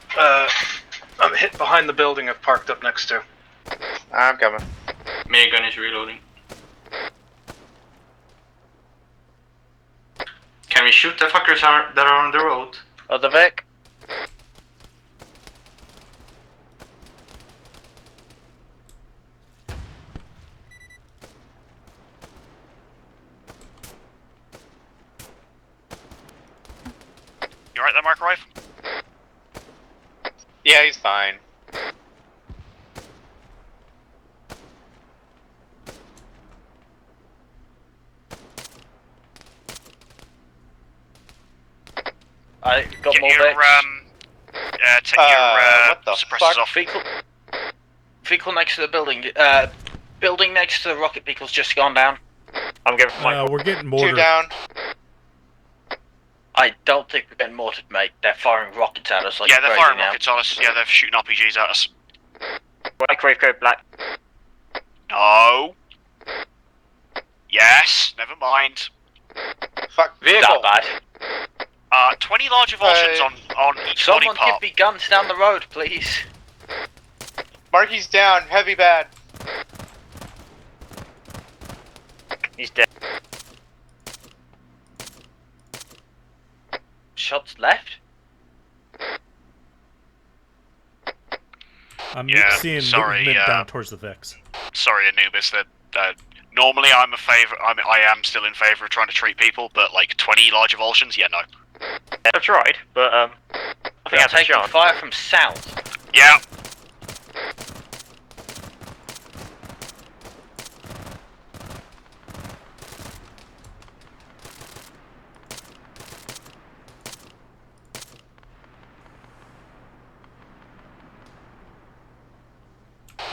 I'm hit behind the building I've parked up next to. I'm coming. Minigun is reloading. Can we shoot the fuckers that are on the road? Other Vic? You alright there, microwave? Yeah, he's fine. I got Get more your, Vics. take your, what the suppressors fuck? off. Vehicle next to the building. Building next to the rocket vehicle's just gone down. I'm giving We're getting 2 mortared. down. I don't think we're getting mortared, mate. They're firing rockets at us like Yeah, they're crazy firing now. rockets on us. Yeah, they're shooting RPGs at us. Microwave code black. No. Yes, never mind. Fuck. That bad. 20 large evulsions on each Someone body part. give me guns down the road, please. Marky's down. Heavy bad. He's dead. Shots left? I'm Yeah, seeing sorry, movement down towards the Vex. Sorry, Anubis. That normally I am still in favour of trying to treat people, but like 20 large evulsions, yeah, no. I've tried, but I think They're that's a taking chance. fire from south. Yeah.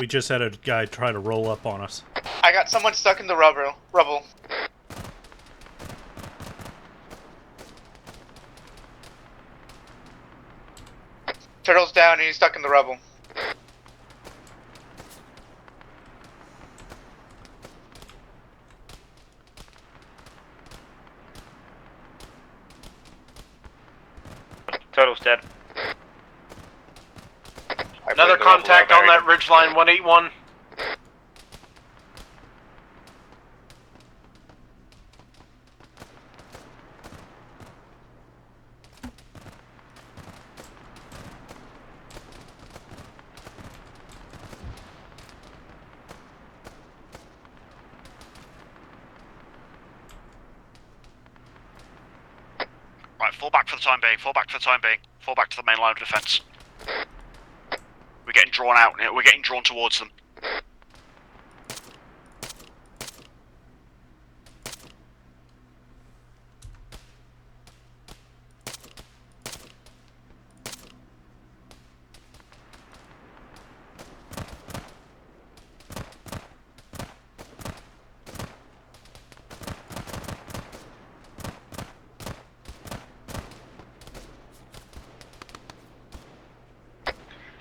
We just had a guy try to roll up on us. I got someone stuck in the rubble. Turtle's down and he's stuck in the rubble. Turtle's dead. Another contact on that ridgeline, 181. Right, fall back for the time being, fall back for the time being. Fall back to the main line of defence. We're getting drawn out, we're getting drawn towards them.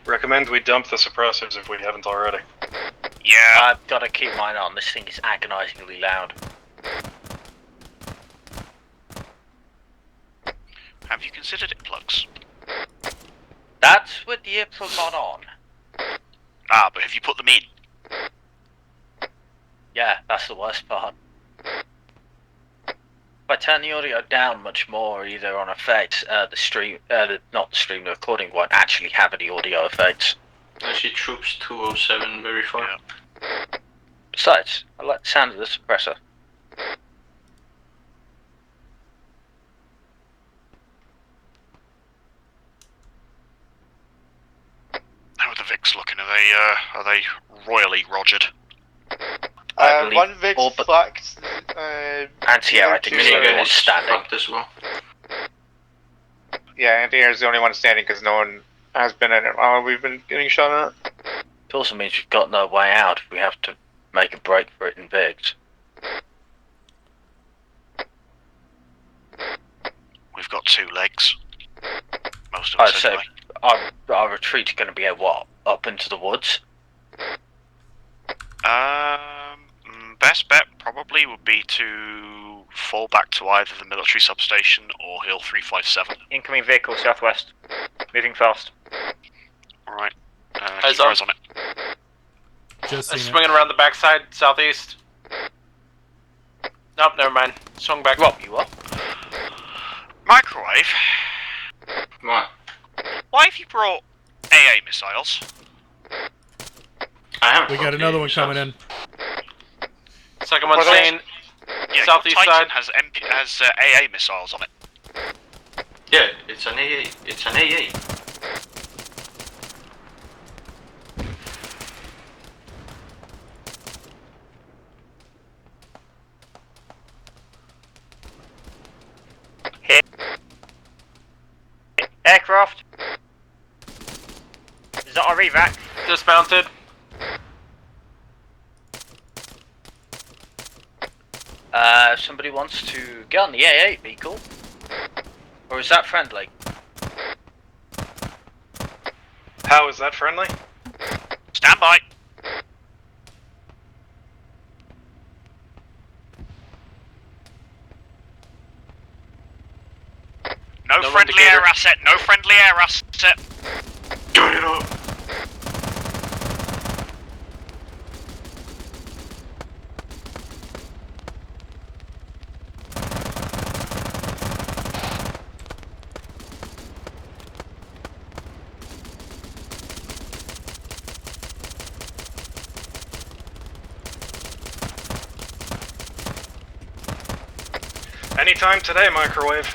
Recommend we dump the suppressors if we haven't already. Yeah, I've got to keep mine on. This thing is agonizingly loud. Have you considered it plugs? That's with the earplug not on. Ah, but have you put them in? Yeah, that's the worst part. If I turn the audio down much more, either on effects, the recording won't actually have any audio effects. I see troops 207 very far. Yeah. Besides, I like the sound of the suppressor. How are the Vics looking? Are they royally rogered? One Vic fucked. Anti-air, I think, is standing. As well. Yeah, anti-air is the only one standing because no one has been in it while we've been getting shot at. It also means we've got no way out if we have to make a break for it in Vigs. We've got 2 legs. Most of us anyway. Our retreat's going to be what? Up into the woods? Best bet probably would be to fall back to either the military substation or Hill 357. Incoming vehicle southwest. Moving fast. Alright. Eyes Keep eyes on it. Just swinging around the backside, southeast. Nope, never mind. Swung back. Rob, you up? Microwave? What? Why have you brought AA missiles? We got another one coming in. Second one staying southeast Titan side. has AA missiles on it. Yeah, it's an AA. It's an AA. Hit. Aircraft. Is that our EVAC? Dismounted. Somebody wants to get on the AA vehicle? Or is that friendly? How is that friendly? Stand by. No friendly indicator. air asset, no friendly air asset. Join it up. Anytime today, Microwave.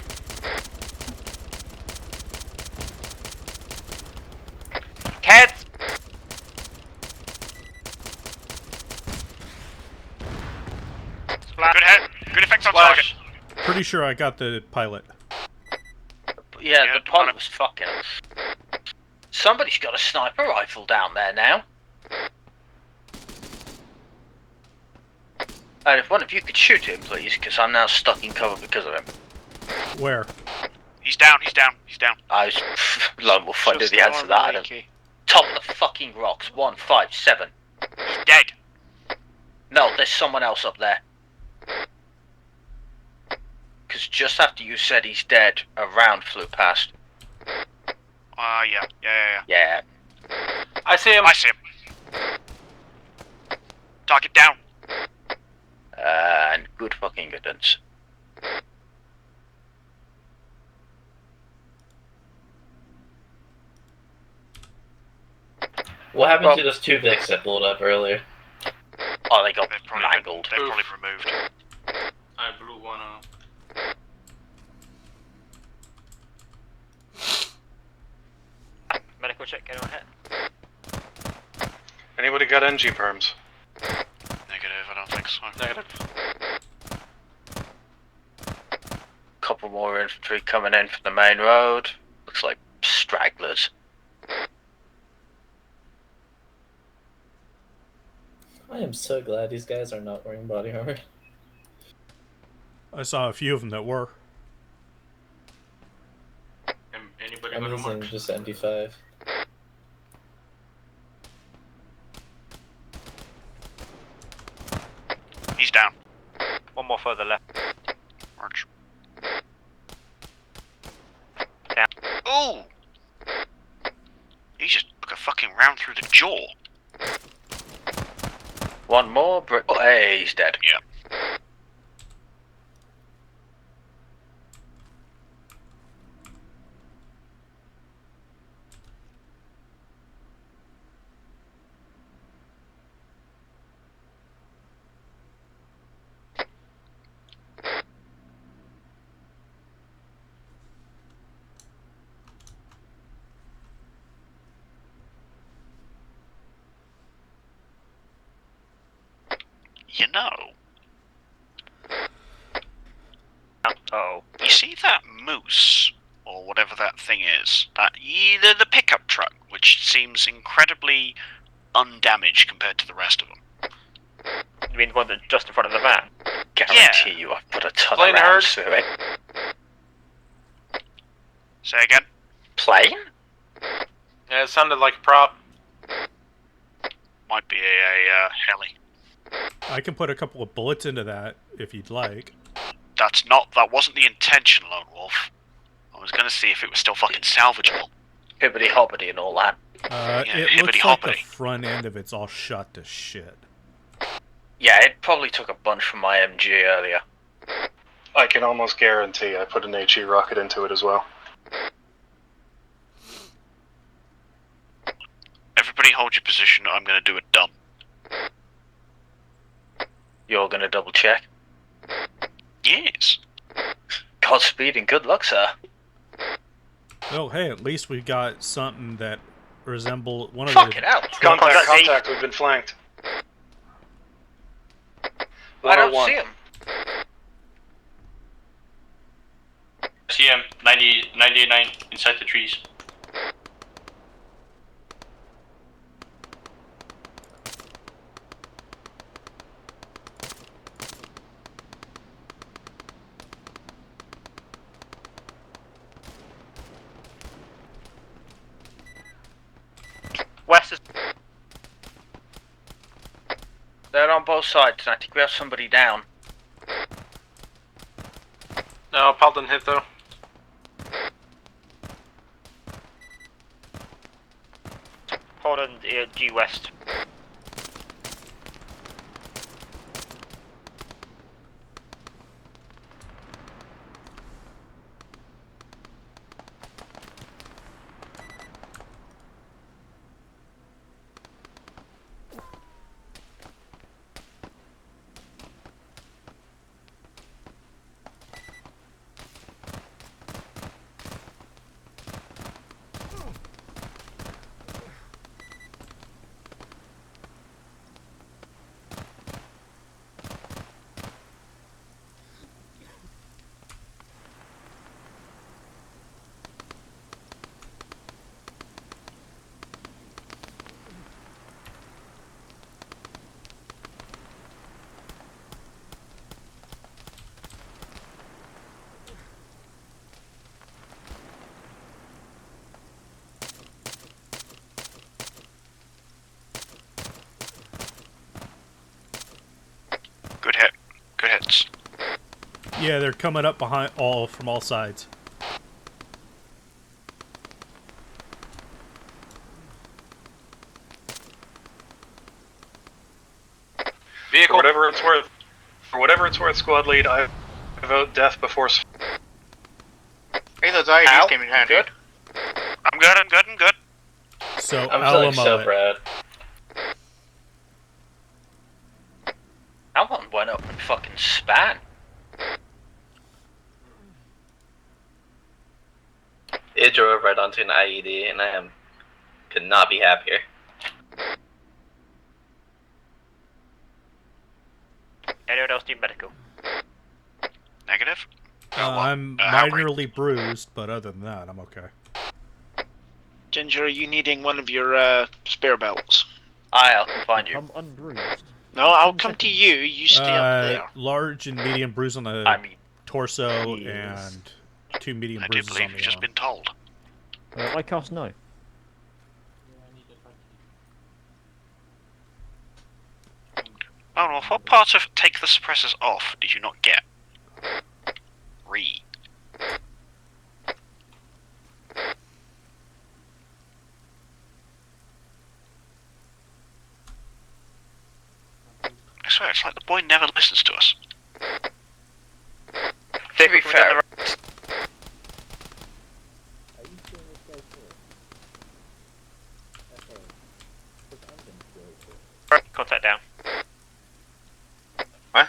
Head. Good head. Good effects on Flash. target. Pretty sure I got the pilot. Yeah, the pilot was fucking us. Somebody's got a sniper rifle down there now. And if one of you could shoot him, please, because I'm now stuck in cover because of him. Where? He's down, he's down, he's down. I was lone wolf. I knew Just the answer to that. I normally, don't- Top of the fucking rocks. 157. He's dead. No, there's someone else up there. Because just after you said he's dead, a round flew past. Yeah. I see him. I see him. Target down. And good fucking riddance. What happened to those two Vics that blew up earlier? Oh, they got mangled. They're probably removed. I blew one up. Medical check, get on hit. Anybody got NG perms? Negative, I don't think so. Negative. Couple more infantry coming in from the main road. Looks like stragglers. I am so glad these guys are not wearing body armor. I saw a few of them that were. Anybody I'm got a using mark? just MD5. He's down. One more further left. March. Down. Ooh! He just took a fucking round through the jaw. One more, hey, he's dead. Yeah. You know, oh. you see that moose, or whatever that thing is, that the pickup truck, which seems incredibly undamaged compared to the rest of them. You mean the one that's just in front of the van? Guarantee you I've put a ton Plane of rounds heard. through it. Say again? Plane? Yeah, it sounded like a prop. Might be a heli. I can put a couple of bullets into that if you'd like. That wasn't the intention, Lone Wolf. I was gonna see if it was still fucking salvageable. Hibbity hobbity and all that. Yeah, It looks hibbity like the hoppity. front end of it's all shot to shit. Yeah, it probably took a bunch from my MG earlier. I can almost guarantee I put an HE rocket into it as well. Everybody hold your position, I'm gonna do a dump. You're gonna double check? Yes. Godspeed and good luck, sir. Well, hey, at least we got something that resembled one of Fucking the... hell. Contact, we've been flanked. I don't 101. see him. I see him, 99 inside the trees. West is... They're on both sides, and I think we have somebody down. No, Paul didn't hit though. Holland, G West. Yeah, they're coming up behind from all sides. Vehicle. For whatever it's worth, squad lead, I vote death before. Hey, those IEDs came in handy. Good? I'm good. So I'm Alamo feeling so it. proud. That one went up and fucking span. It drove right onto an IED, and could not be happier. Anyone else need medical? Negative. I'm minorly bruised, but other than that, I'm okay. Ginger, are you needing one of your spare belts? I'll come find you. I'm unbruised. No, I'll come to you. You stay up there. Large and medium bruise on the torso and 2 medium I do bruises believe on the you've just arm. been told. I cast no. Oh, well, what part of take the suppressors off did you not get? I swear, it's like the boy never listens to us. To be fair, Contact down. What?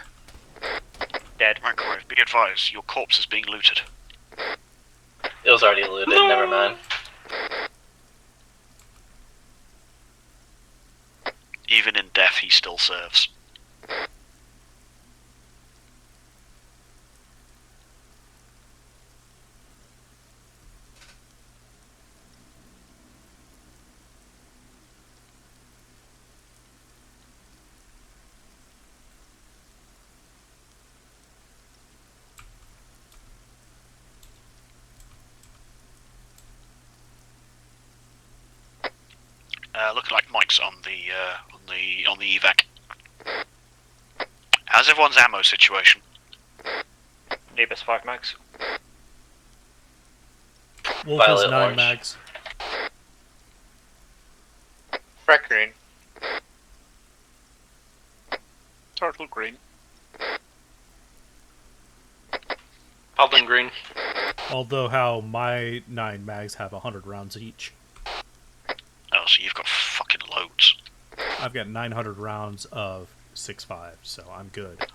Dead. Microwave, be advised, your corpse is being looted. It was already looted, never mind. Even in death, he still serves. Looking like Mike's on the EVAC. How's everyone's ammo situation? Nebus 5 mags. Wolf has Violet 9 orange. mags. Freck green. Turtle green. Paladin green. Although how my 9 mags have 100 rounds each. Oh, so you've got fucking loads. I've got 900 rounds of 6.5, so I'm good.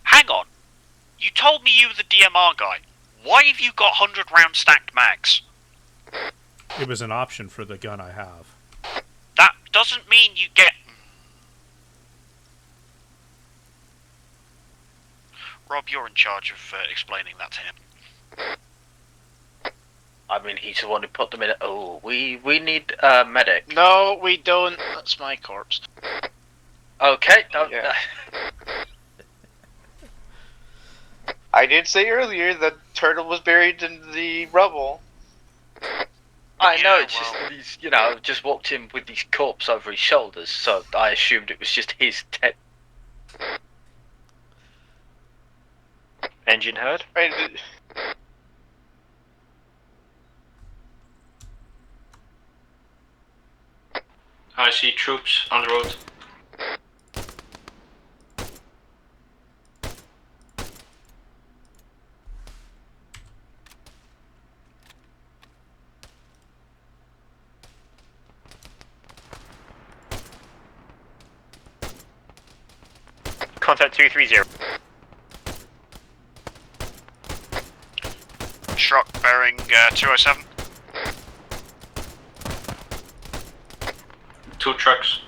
Hang on. You told me you were the DMR guy. Why have you got 100 round stacked mags? It was an option for the gun I have. That doesn't mean you get... Rob, you're in charge of explaining that to him. I mean, he's the one who put them in. Oh, we need a medic. No, we don't. That's my corpse. Okay. Yeah. I did say earlier that Turtle was buried in the rubble. I know, it's just that he's, just walked in with his corpse over his shoulders, so I assumed it was just his dead. Engine heard. I see troops on the road. Contact 230. Truck bearing 207. 2 trucks.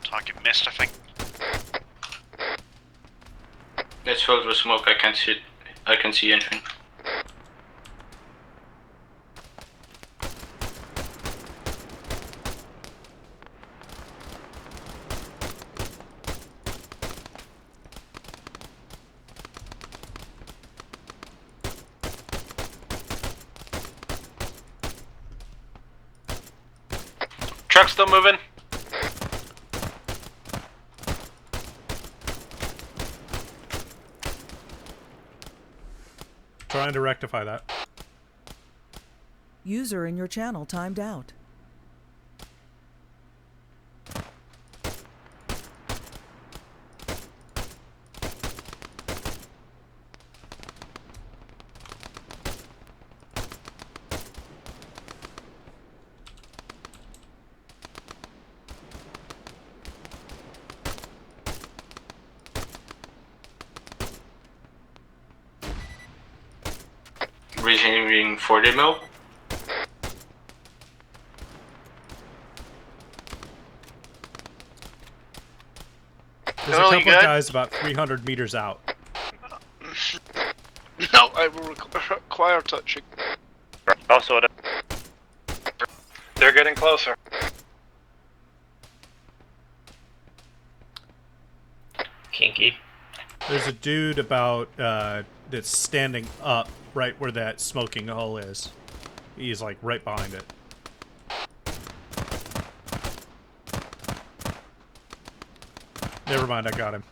Target missed, I think. It's filled with smoke. I can't see it. I can see anything. Truck still moving? Trying to rectify that. User in your channel timed out. Receiving 40 mil. There's a couple of guys about 300 meters out. No, I will require touching. Boss order. They're getting closer. Kinky. There's a dude about that's standing up right where that smoking hole is. He's like right behind it. Never mind, I got him.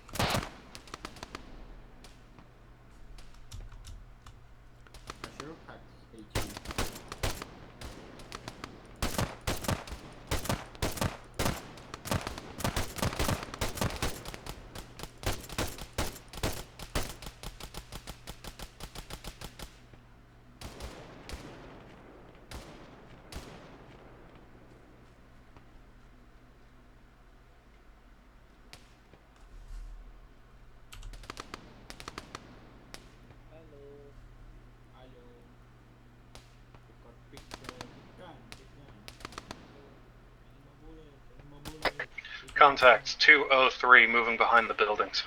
Contacts 203 moving behind the buildings.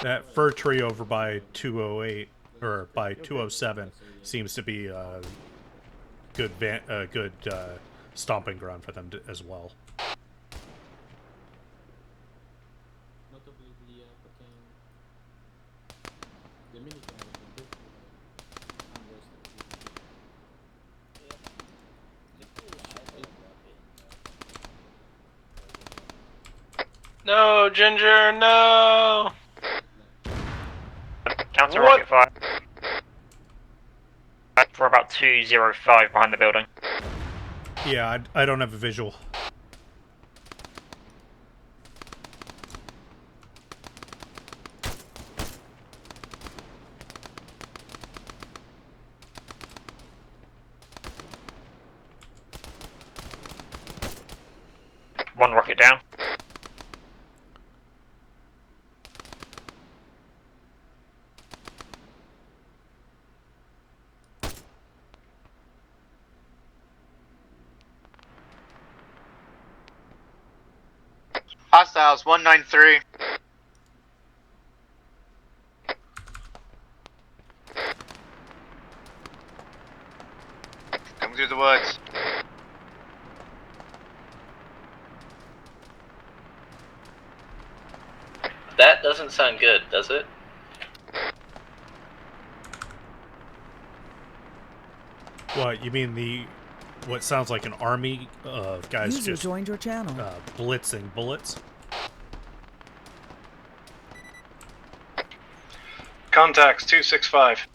That fir tree over by 208 or by 207 seems to be a good stomping ground for them as well. No, Ginger, no! Counter rocket fire. For about 205 behind the building. Yeah, I don't have a visual. One rocket down. Hostiles 193. Coming through the woods. That doesn't sound good, does it? What, you mean what sounds like an army of guys User just joined your channel. blitzing bullets? Contacts 265.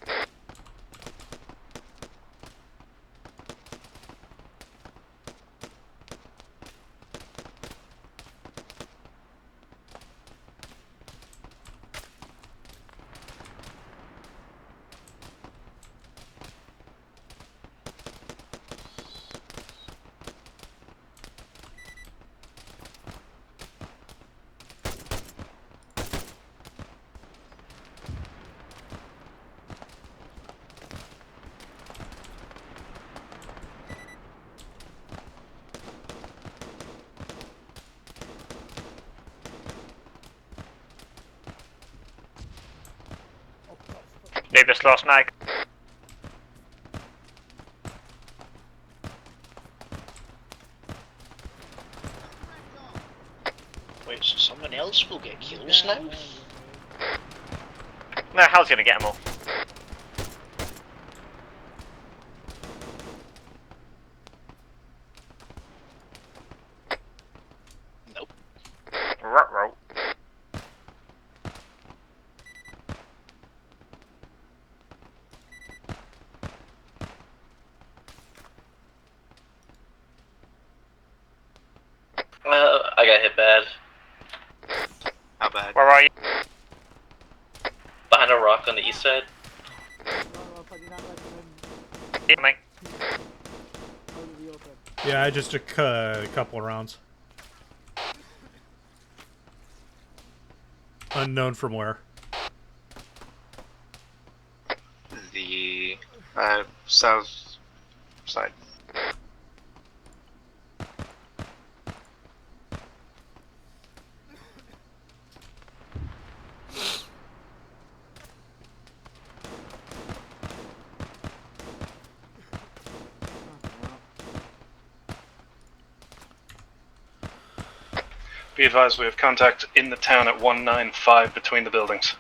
Leave this last mag. kills. We'll get kills now. No, Hal's gonna get them all. Nope. Ruh-roh. I got hit bad. How bad? Where are you? Behind a rock on the east side. Hit me. Yeah, I just took a couple of rounds. Unknown from where. The south side. Be advised, we have contact in the town at 195 between the buildings.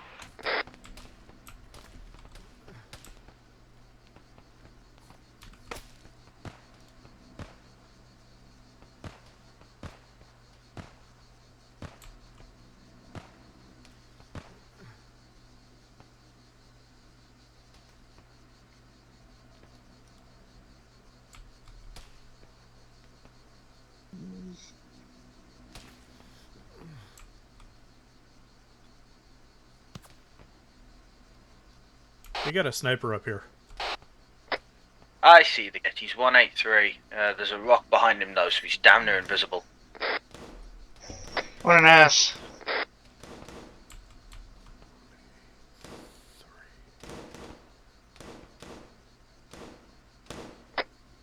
We got a sniper up here. I see the get. He's 183. There's a rock behind him though, so he's damn near invisible. What an ass.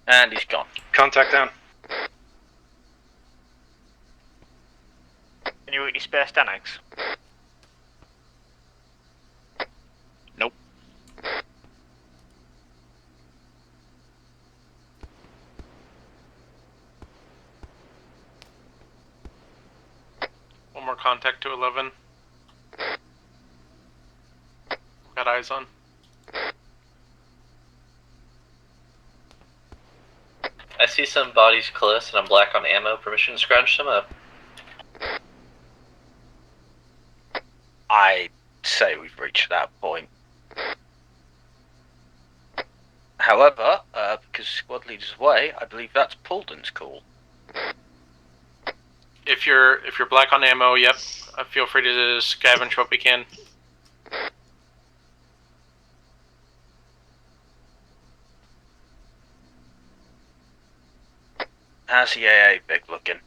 And he's gone. Contact down. Can you eat your spare Stanags? Nope. One more contact to 11. Got eyes on. I see some bodies close and I'm black on ammo. Permission to scrounge some up. I say we've reached that point. However, because squad leader's away, I believe that's Pulden's call. If you're black on ammo, yep. Feel free to scavenge what we can. How's the AA big looking?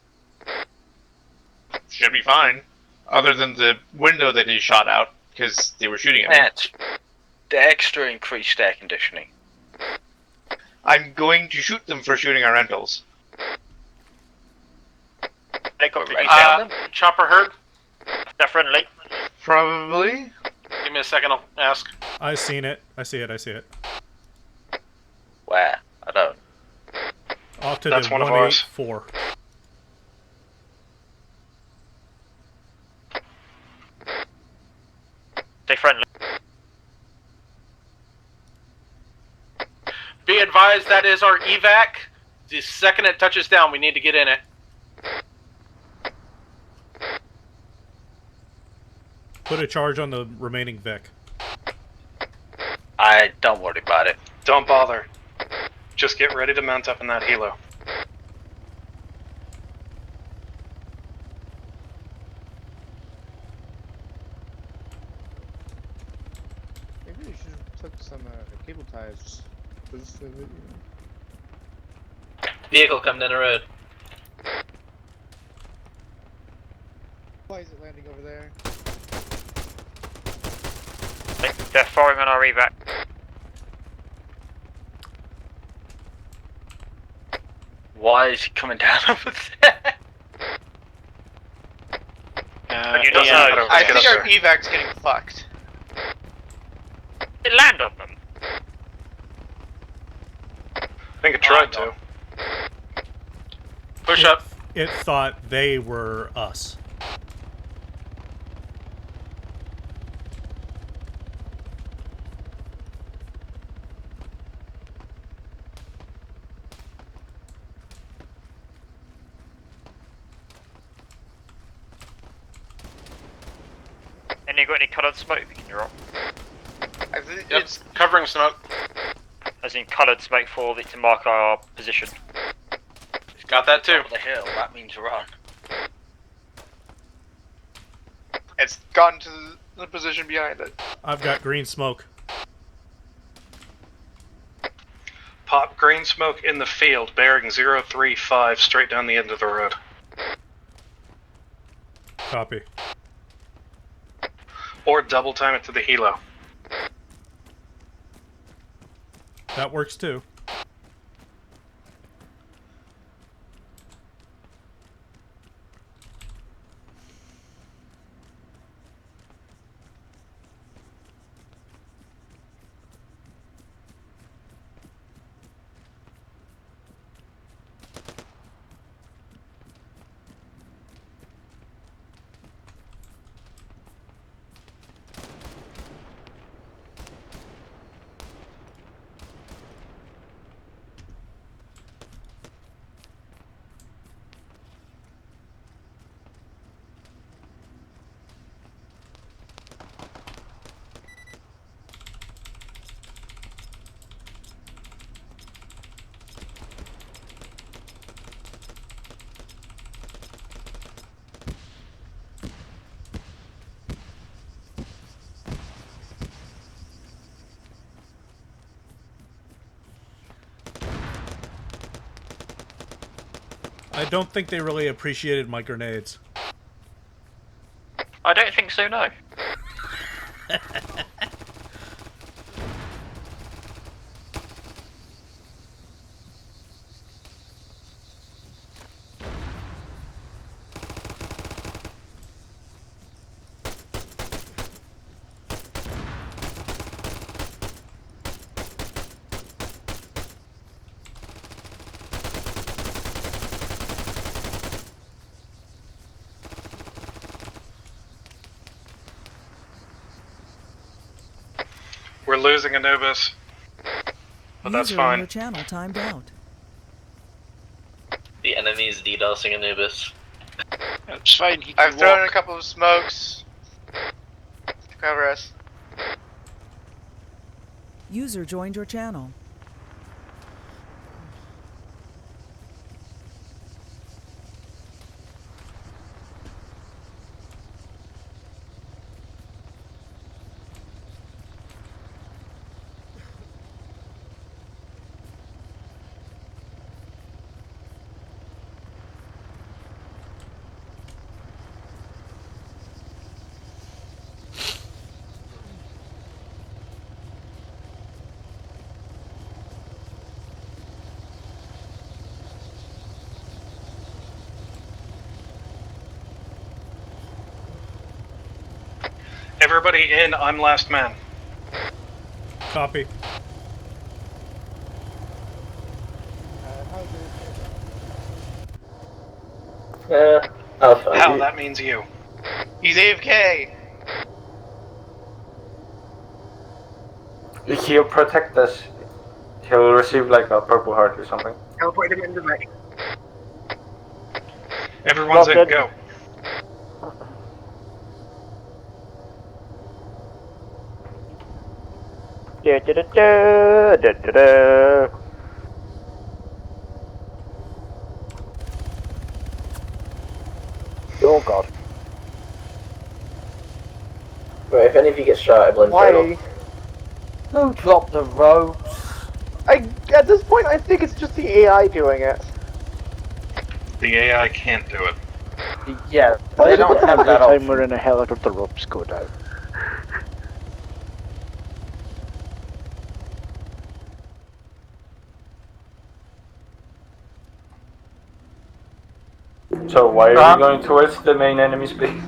Should be fine. Other than the window that he shot out, because they were shooting at me. That's the extra increased air conditioning. I'm going to shoot them for shooting our rentals. Chopper hurt? They're friendly. Probably. Give me a second, I'll ask. I seen it. I see it. I see it. Where? I don't. Off to That's the one of ours. 184. Stay friendly. Be advised, that is our EVAC. The second it touches down, we need to get in it. Put a charge on the remaining Vic. I don't worry about it. Don't bother. Just get ready to mount up in that helo. Maybe you should have took some cable ties. Vehicle come down the road. Why is it landing over there? They're firing on our evac. Why is he coming down over there? You don't know. I think our evac's getting fucked. It land on them. I think it tried to. Push up. It thought they were us. Any got any coloured smoke we can drop? It's covering smoke. As in coloured smoke for it to mark our position. Got that too. Top of the hill, that means run. It's gotten to the position behind it. I've got green smoke. Pop green smoke in the field, bearing 035, straight down the end of the road. Copy. Or double time it to the helo. That works too. I don't think they really appreciated my grenades. I don't think so, no. We're losing Anubis. But that's User in fine. your channel timed out. The enemy's DDoSing Anubis. It's fine. He I've can thrown walk. a couple of smokes to cover us. User joined your channel. Everybody in, I'm last man. Copy. How? That means you. He's AFK. He'll protect us. He'll receive like a purple heart or something. Teleport him into the Everyone's in, go. Oh god. Right, if any of you get shot, I blame Turtle. Who dropped the ropes? At this point, I think it's just the AI doing it. The AI can't do it. Yeah, they don't have that Every time option. we're in a helicopter, the ropes go down. So why are we going towards the main enemy's base?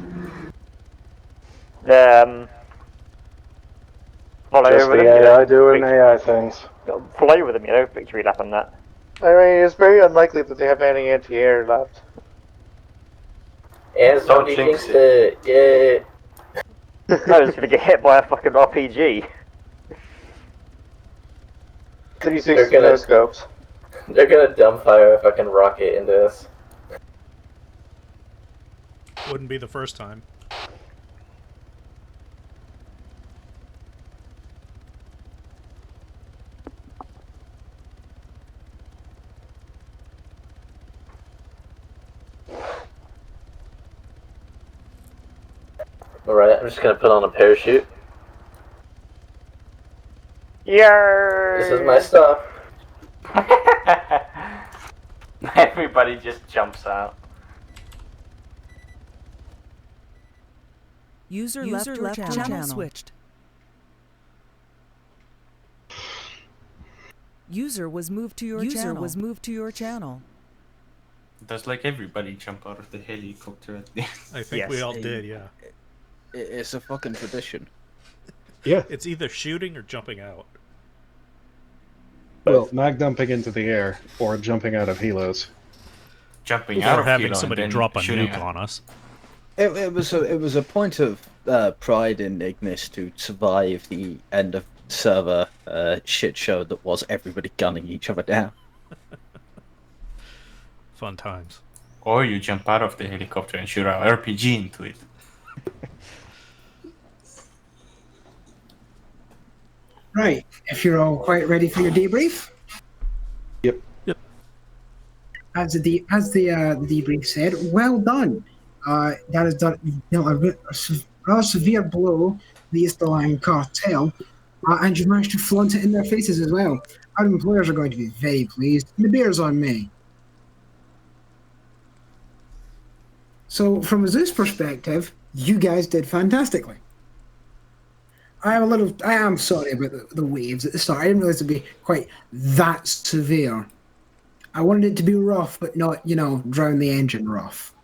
Follow Just with the them, AI doing AI things. Follow with them, you know, victory lap on that. I mean, it's very unlikely that they have any anti-air left. And somebody thinks that, I was gonna get hit by a fucking RPG. 360 no scopes. They're gonna dumbfire a fucking rocket into this. Wouldn't be the first time. Alright, I'm just gonna put on a parachute. Yay! This is my stuff. Everybody just jumps out. User left your channel switched. User was moved to your channel. Does like everybody jump out of the helicopter at the end? I think we all did, yeah. It's a fucking tradition. Yeah. It's either shooting or jumping out. Well, mag dumping into the air or jumping out of helos. Jumping Or having somebody drop a nuke on us. It was a point of pride in Ignis to survive the end of server shit show that was everybody gunning each other down. Fun times. Or you jump out of the helicopter and shoot an RPG into it. Right, if you're all quite ready for your debrief. Yep. As the debrief said, well done. That has done a rather severe blow to the Easterline cartel, and you've managed to flaunt it in their faces as well. Our employers are going to be very pleased. And the beer's on me. So, from a Zeus perspective, you guys did fantastically. I am sorry about the waves at the start. I didn't realize it'd be quite that severe. I wanted it to be rough, but not, drown the engine rough.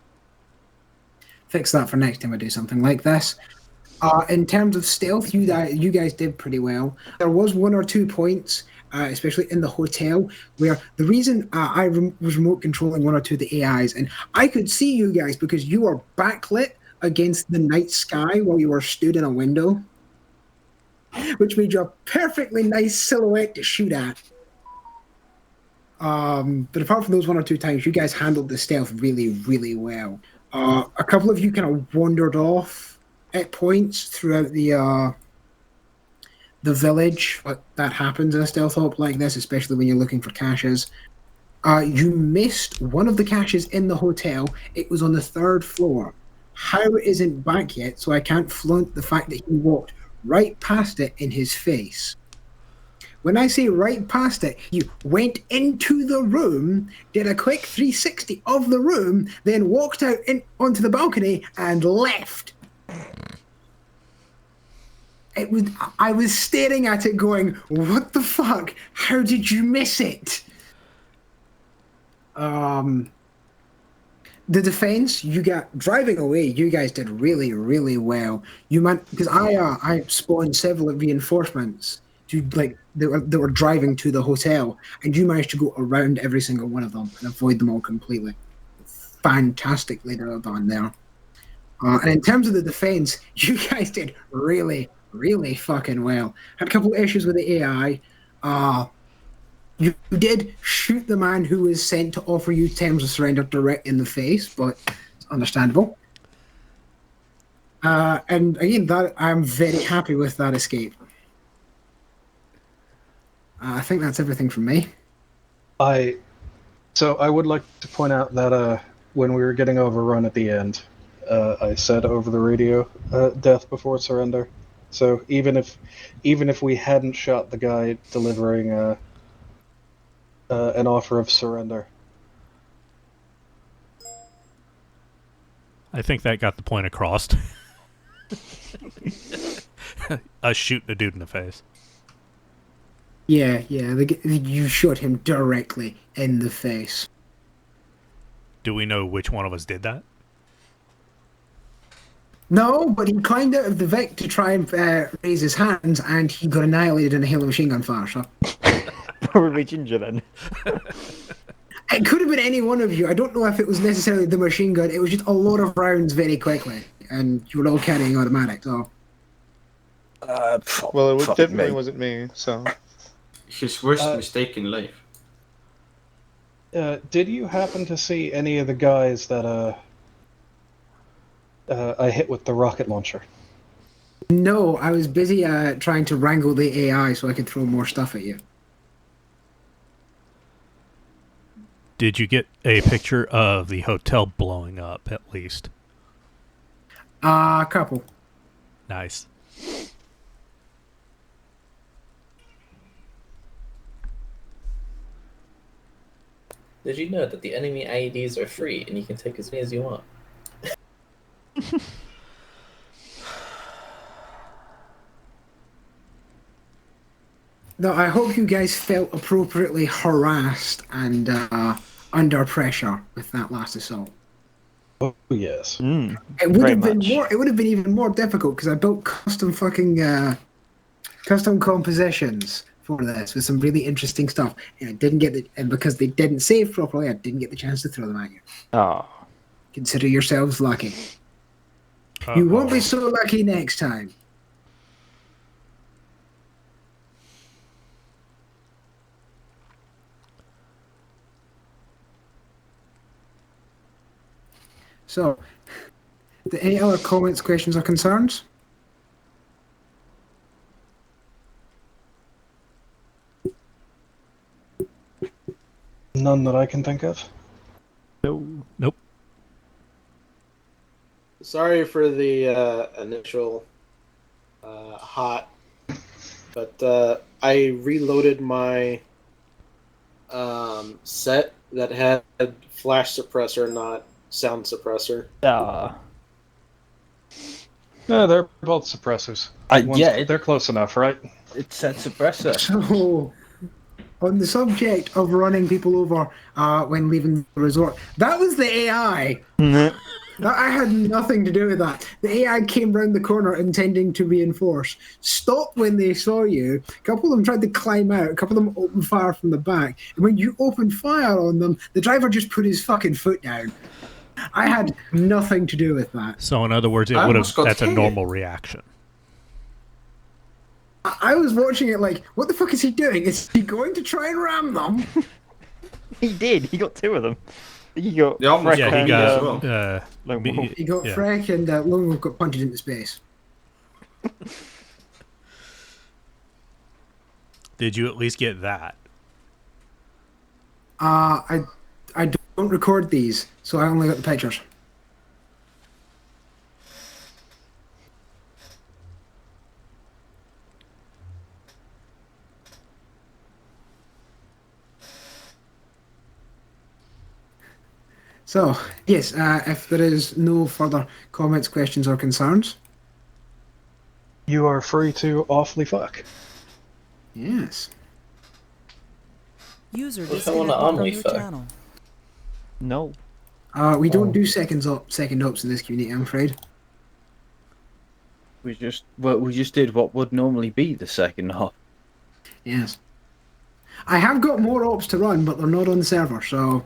Fix that for next time I do something like this. In terms of stealth, you guys did pretty well. There was 1 or 2 points, especially in the hotel, where the reason I was remote controlling 1 or 2 of the AIs, and I could see you guys because you were backlit against the night sky while you were stood in a window, which made you a perfectly nice silhouette to shoot at. But apart from those 1 or 2 times, you guys handled the stealth really, really well. A couple of you kind of wandered off at points throughout the village. But that happens in a stealth op like this, especially when you're looking for caches. You missed one of the caches in the hotel. It was on the 3rd floor. How it isn't back yet, so I can't flaunt the fact that he walked right past it in his face. When I say right past it, you went into the room, did a quick 360 of the room, then walked out onto the balcony and left. I was staring at it going, what the fuck? How did you miss it? The defense, you got driving away, you guys did really, really well. Because I spawned several reinforcements to that were driving to the hotel, and you managed to go around every single one of them and avoid them all completely. Fantastically done there. And in terms of the defense, you guys did really, really fucking well. Had a couple of issues with the AI. You did shoot the man who was sent to offer you terms of surrender direct in the face, but it's understandable. And again, I'm very happy with that escape. I think that's everything from me. So I would like to point out that when we were getting overrun at the end, I said over the radio, death before surrender. So even if we hadn't shot the guy delivering an offer of surrender, I think that got the point across. Us shooting a dude in the face. Yeah, you shot him directly in the face. Do we know which one of us did that? No, but he climbed out of the Vic to try and raise his hands, and he got annihilated in a hail of machine gun fire. So. Probably Ginger then. It could have been any one of you. I don't know if it was necessarily the machine gun. It was just a lot of rounds very quickly, and you were all carrying automatic. So. Well, it definitely wasn't me. So. His worst mistake in life. Did you happen to see any of the guys that I hit with the rocket launcher? No, I was busy trying to wrangle the AI so I could throw more stuff at you. Did you get a picture of the hotel blowing up, at least? A couple. Nice. Did you know that the enemy IEDs are free and you can take as many as you want? No, I hope you guys felt appropriately harassed and under pressure with that last assault. Oh yes. It would have been more. It would have been even more difficult because I built custom custom compositions for this with some really interesting stuff, and I didn't get the. And because they didn't save properly, I didn't get the chance to throw them at you. Oh. Consider yourselves lucky. You won't be so lucky next time. So, any other comments, questions, or concerns? None that I can think of. Nope. Sorry for the initial hot, but I reloaded my set that had flash suppressor, not sound suppressor. No, they're both suppressors. They're close enough, right? It said suppressor. So, on the subject of running people over when leaving the resort, that was the AI. I had nothing to do with that. The AI came round the corner intending to reinforce. Stopped when they saw you. A couple of them tried to climb out. A couple of them opened fire from the back. And when you opened fire on them, the driver just put his fucking foot down. I had nothing to do with that. So in other words, it would have. That's a normal reaction. I was watching it like, what the fuck is he doing? Is he going to try and ram them? He did. He got two of them. He got he got Freck and Lone Wolf got punched into space. Did you at least get that? I don't record these, so I only got the pictures. So, yes, if there is no further comments, questions, or concerns. You are free to awfully fuck. Yes. User What if I want to disconnected from only your fuck? channel. No. We don't do second ops in this community, I'm afraid. We just did what would normally be the second op. Yes. I have got more ops to run, but they're not on the server, so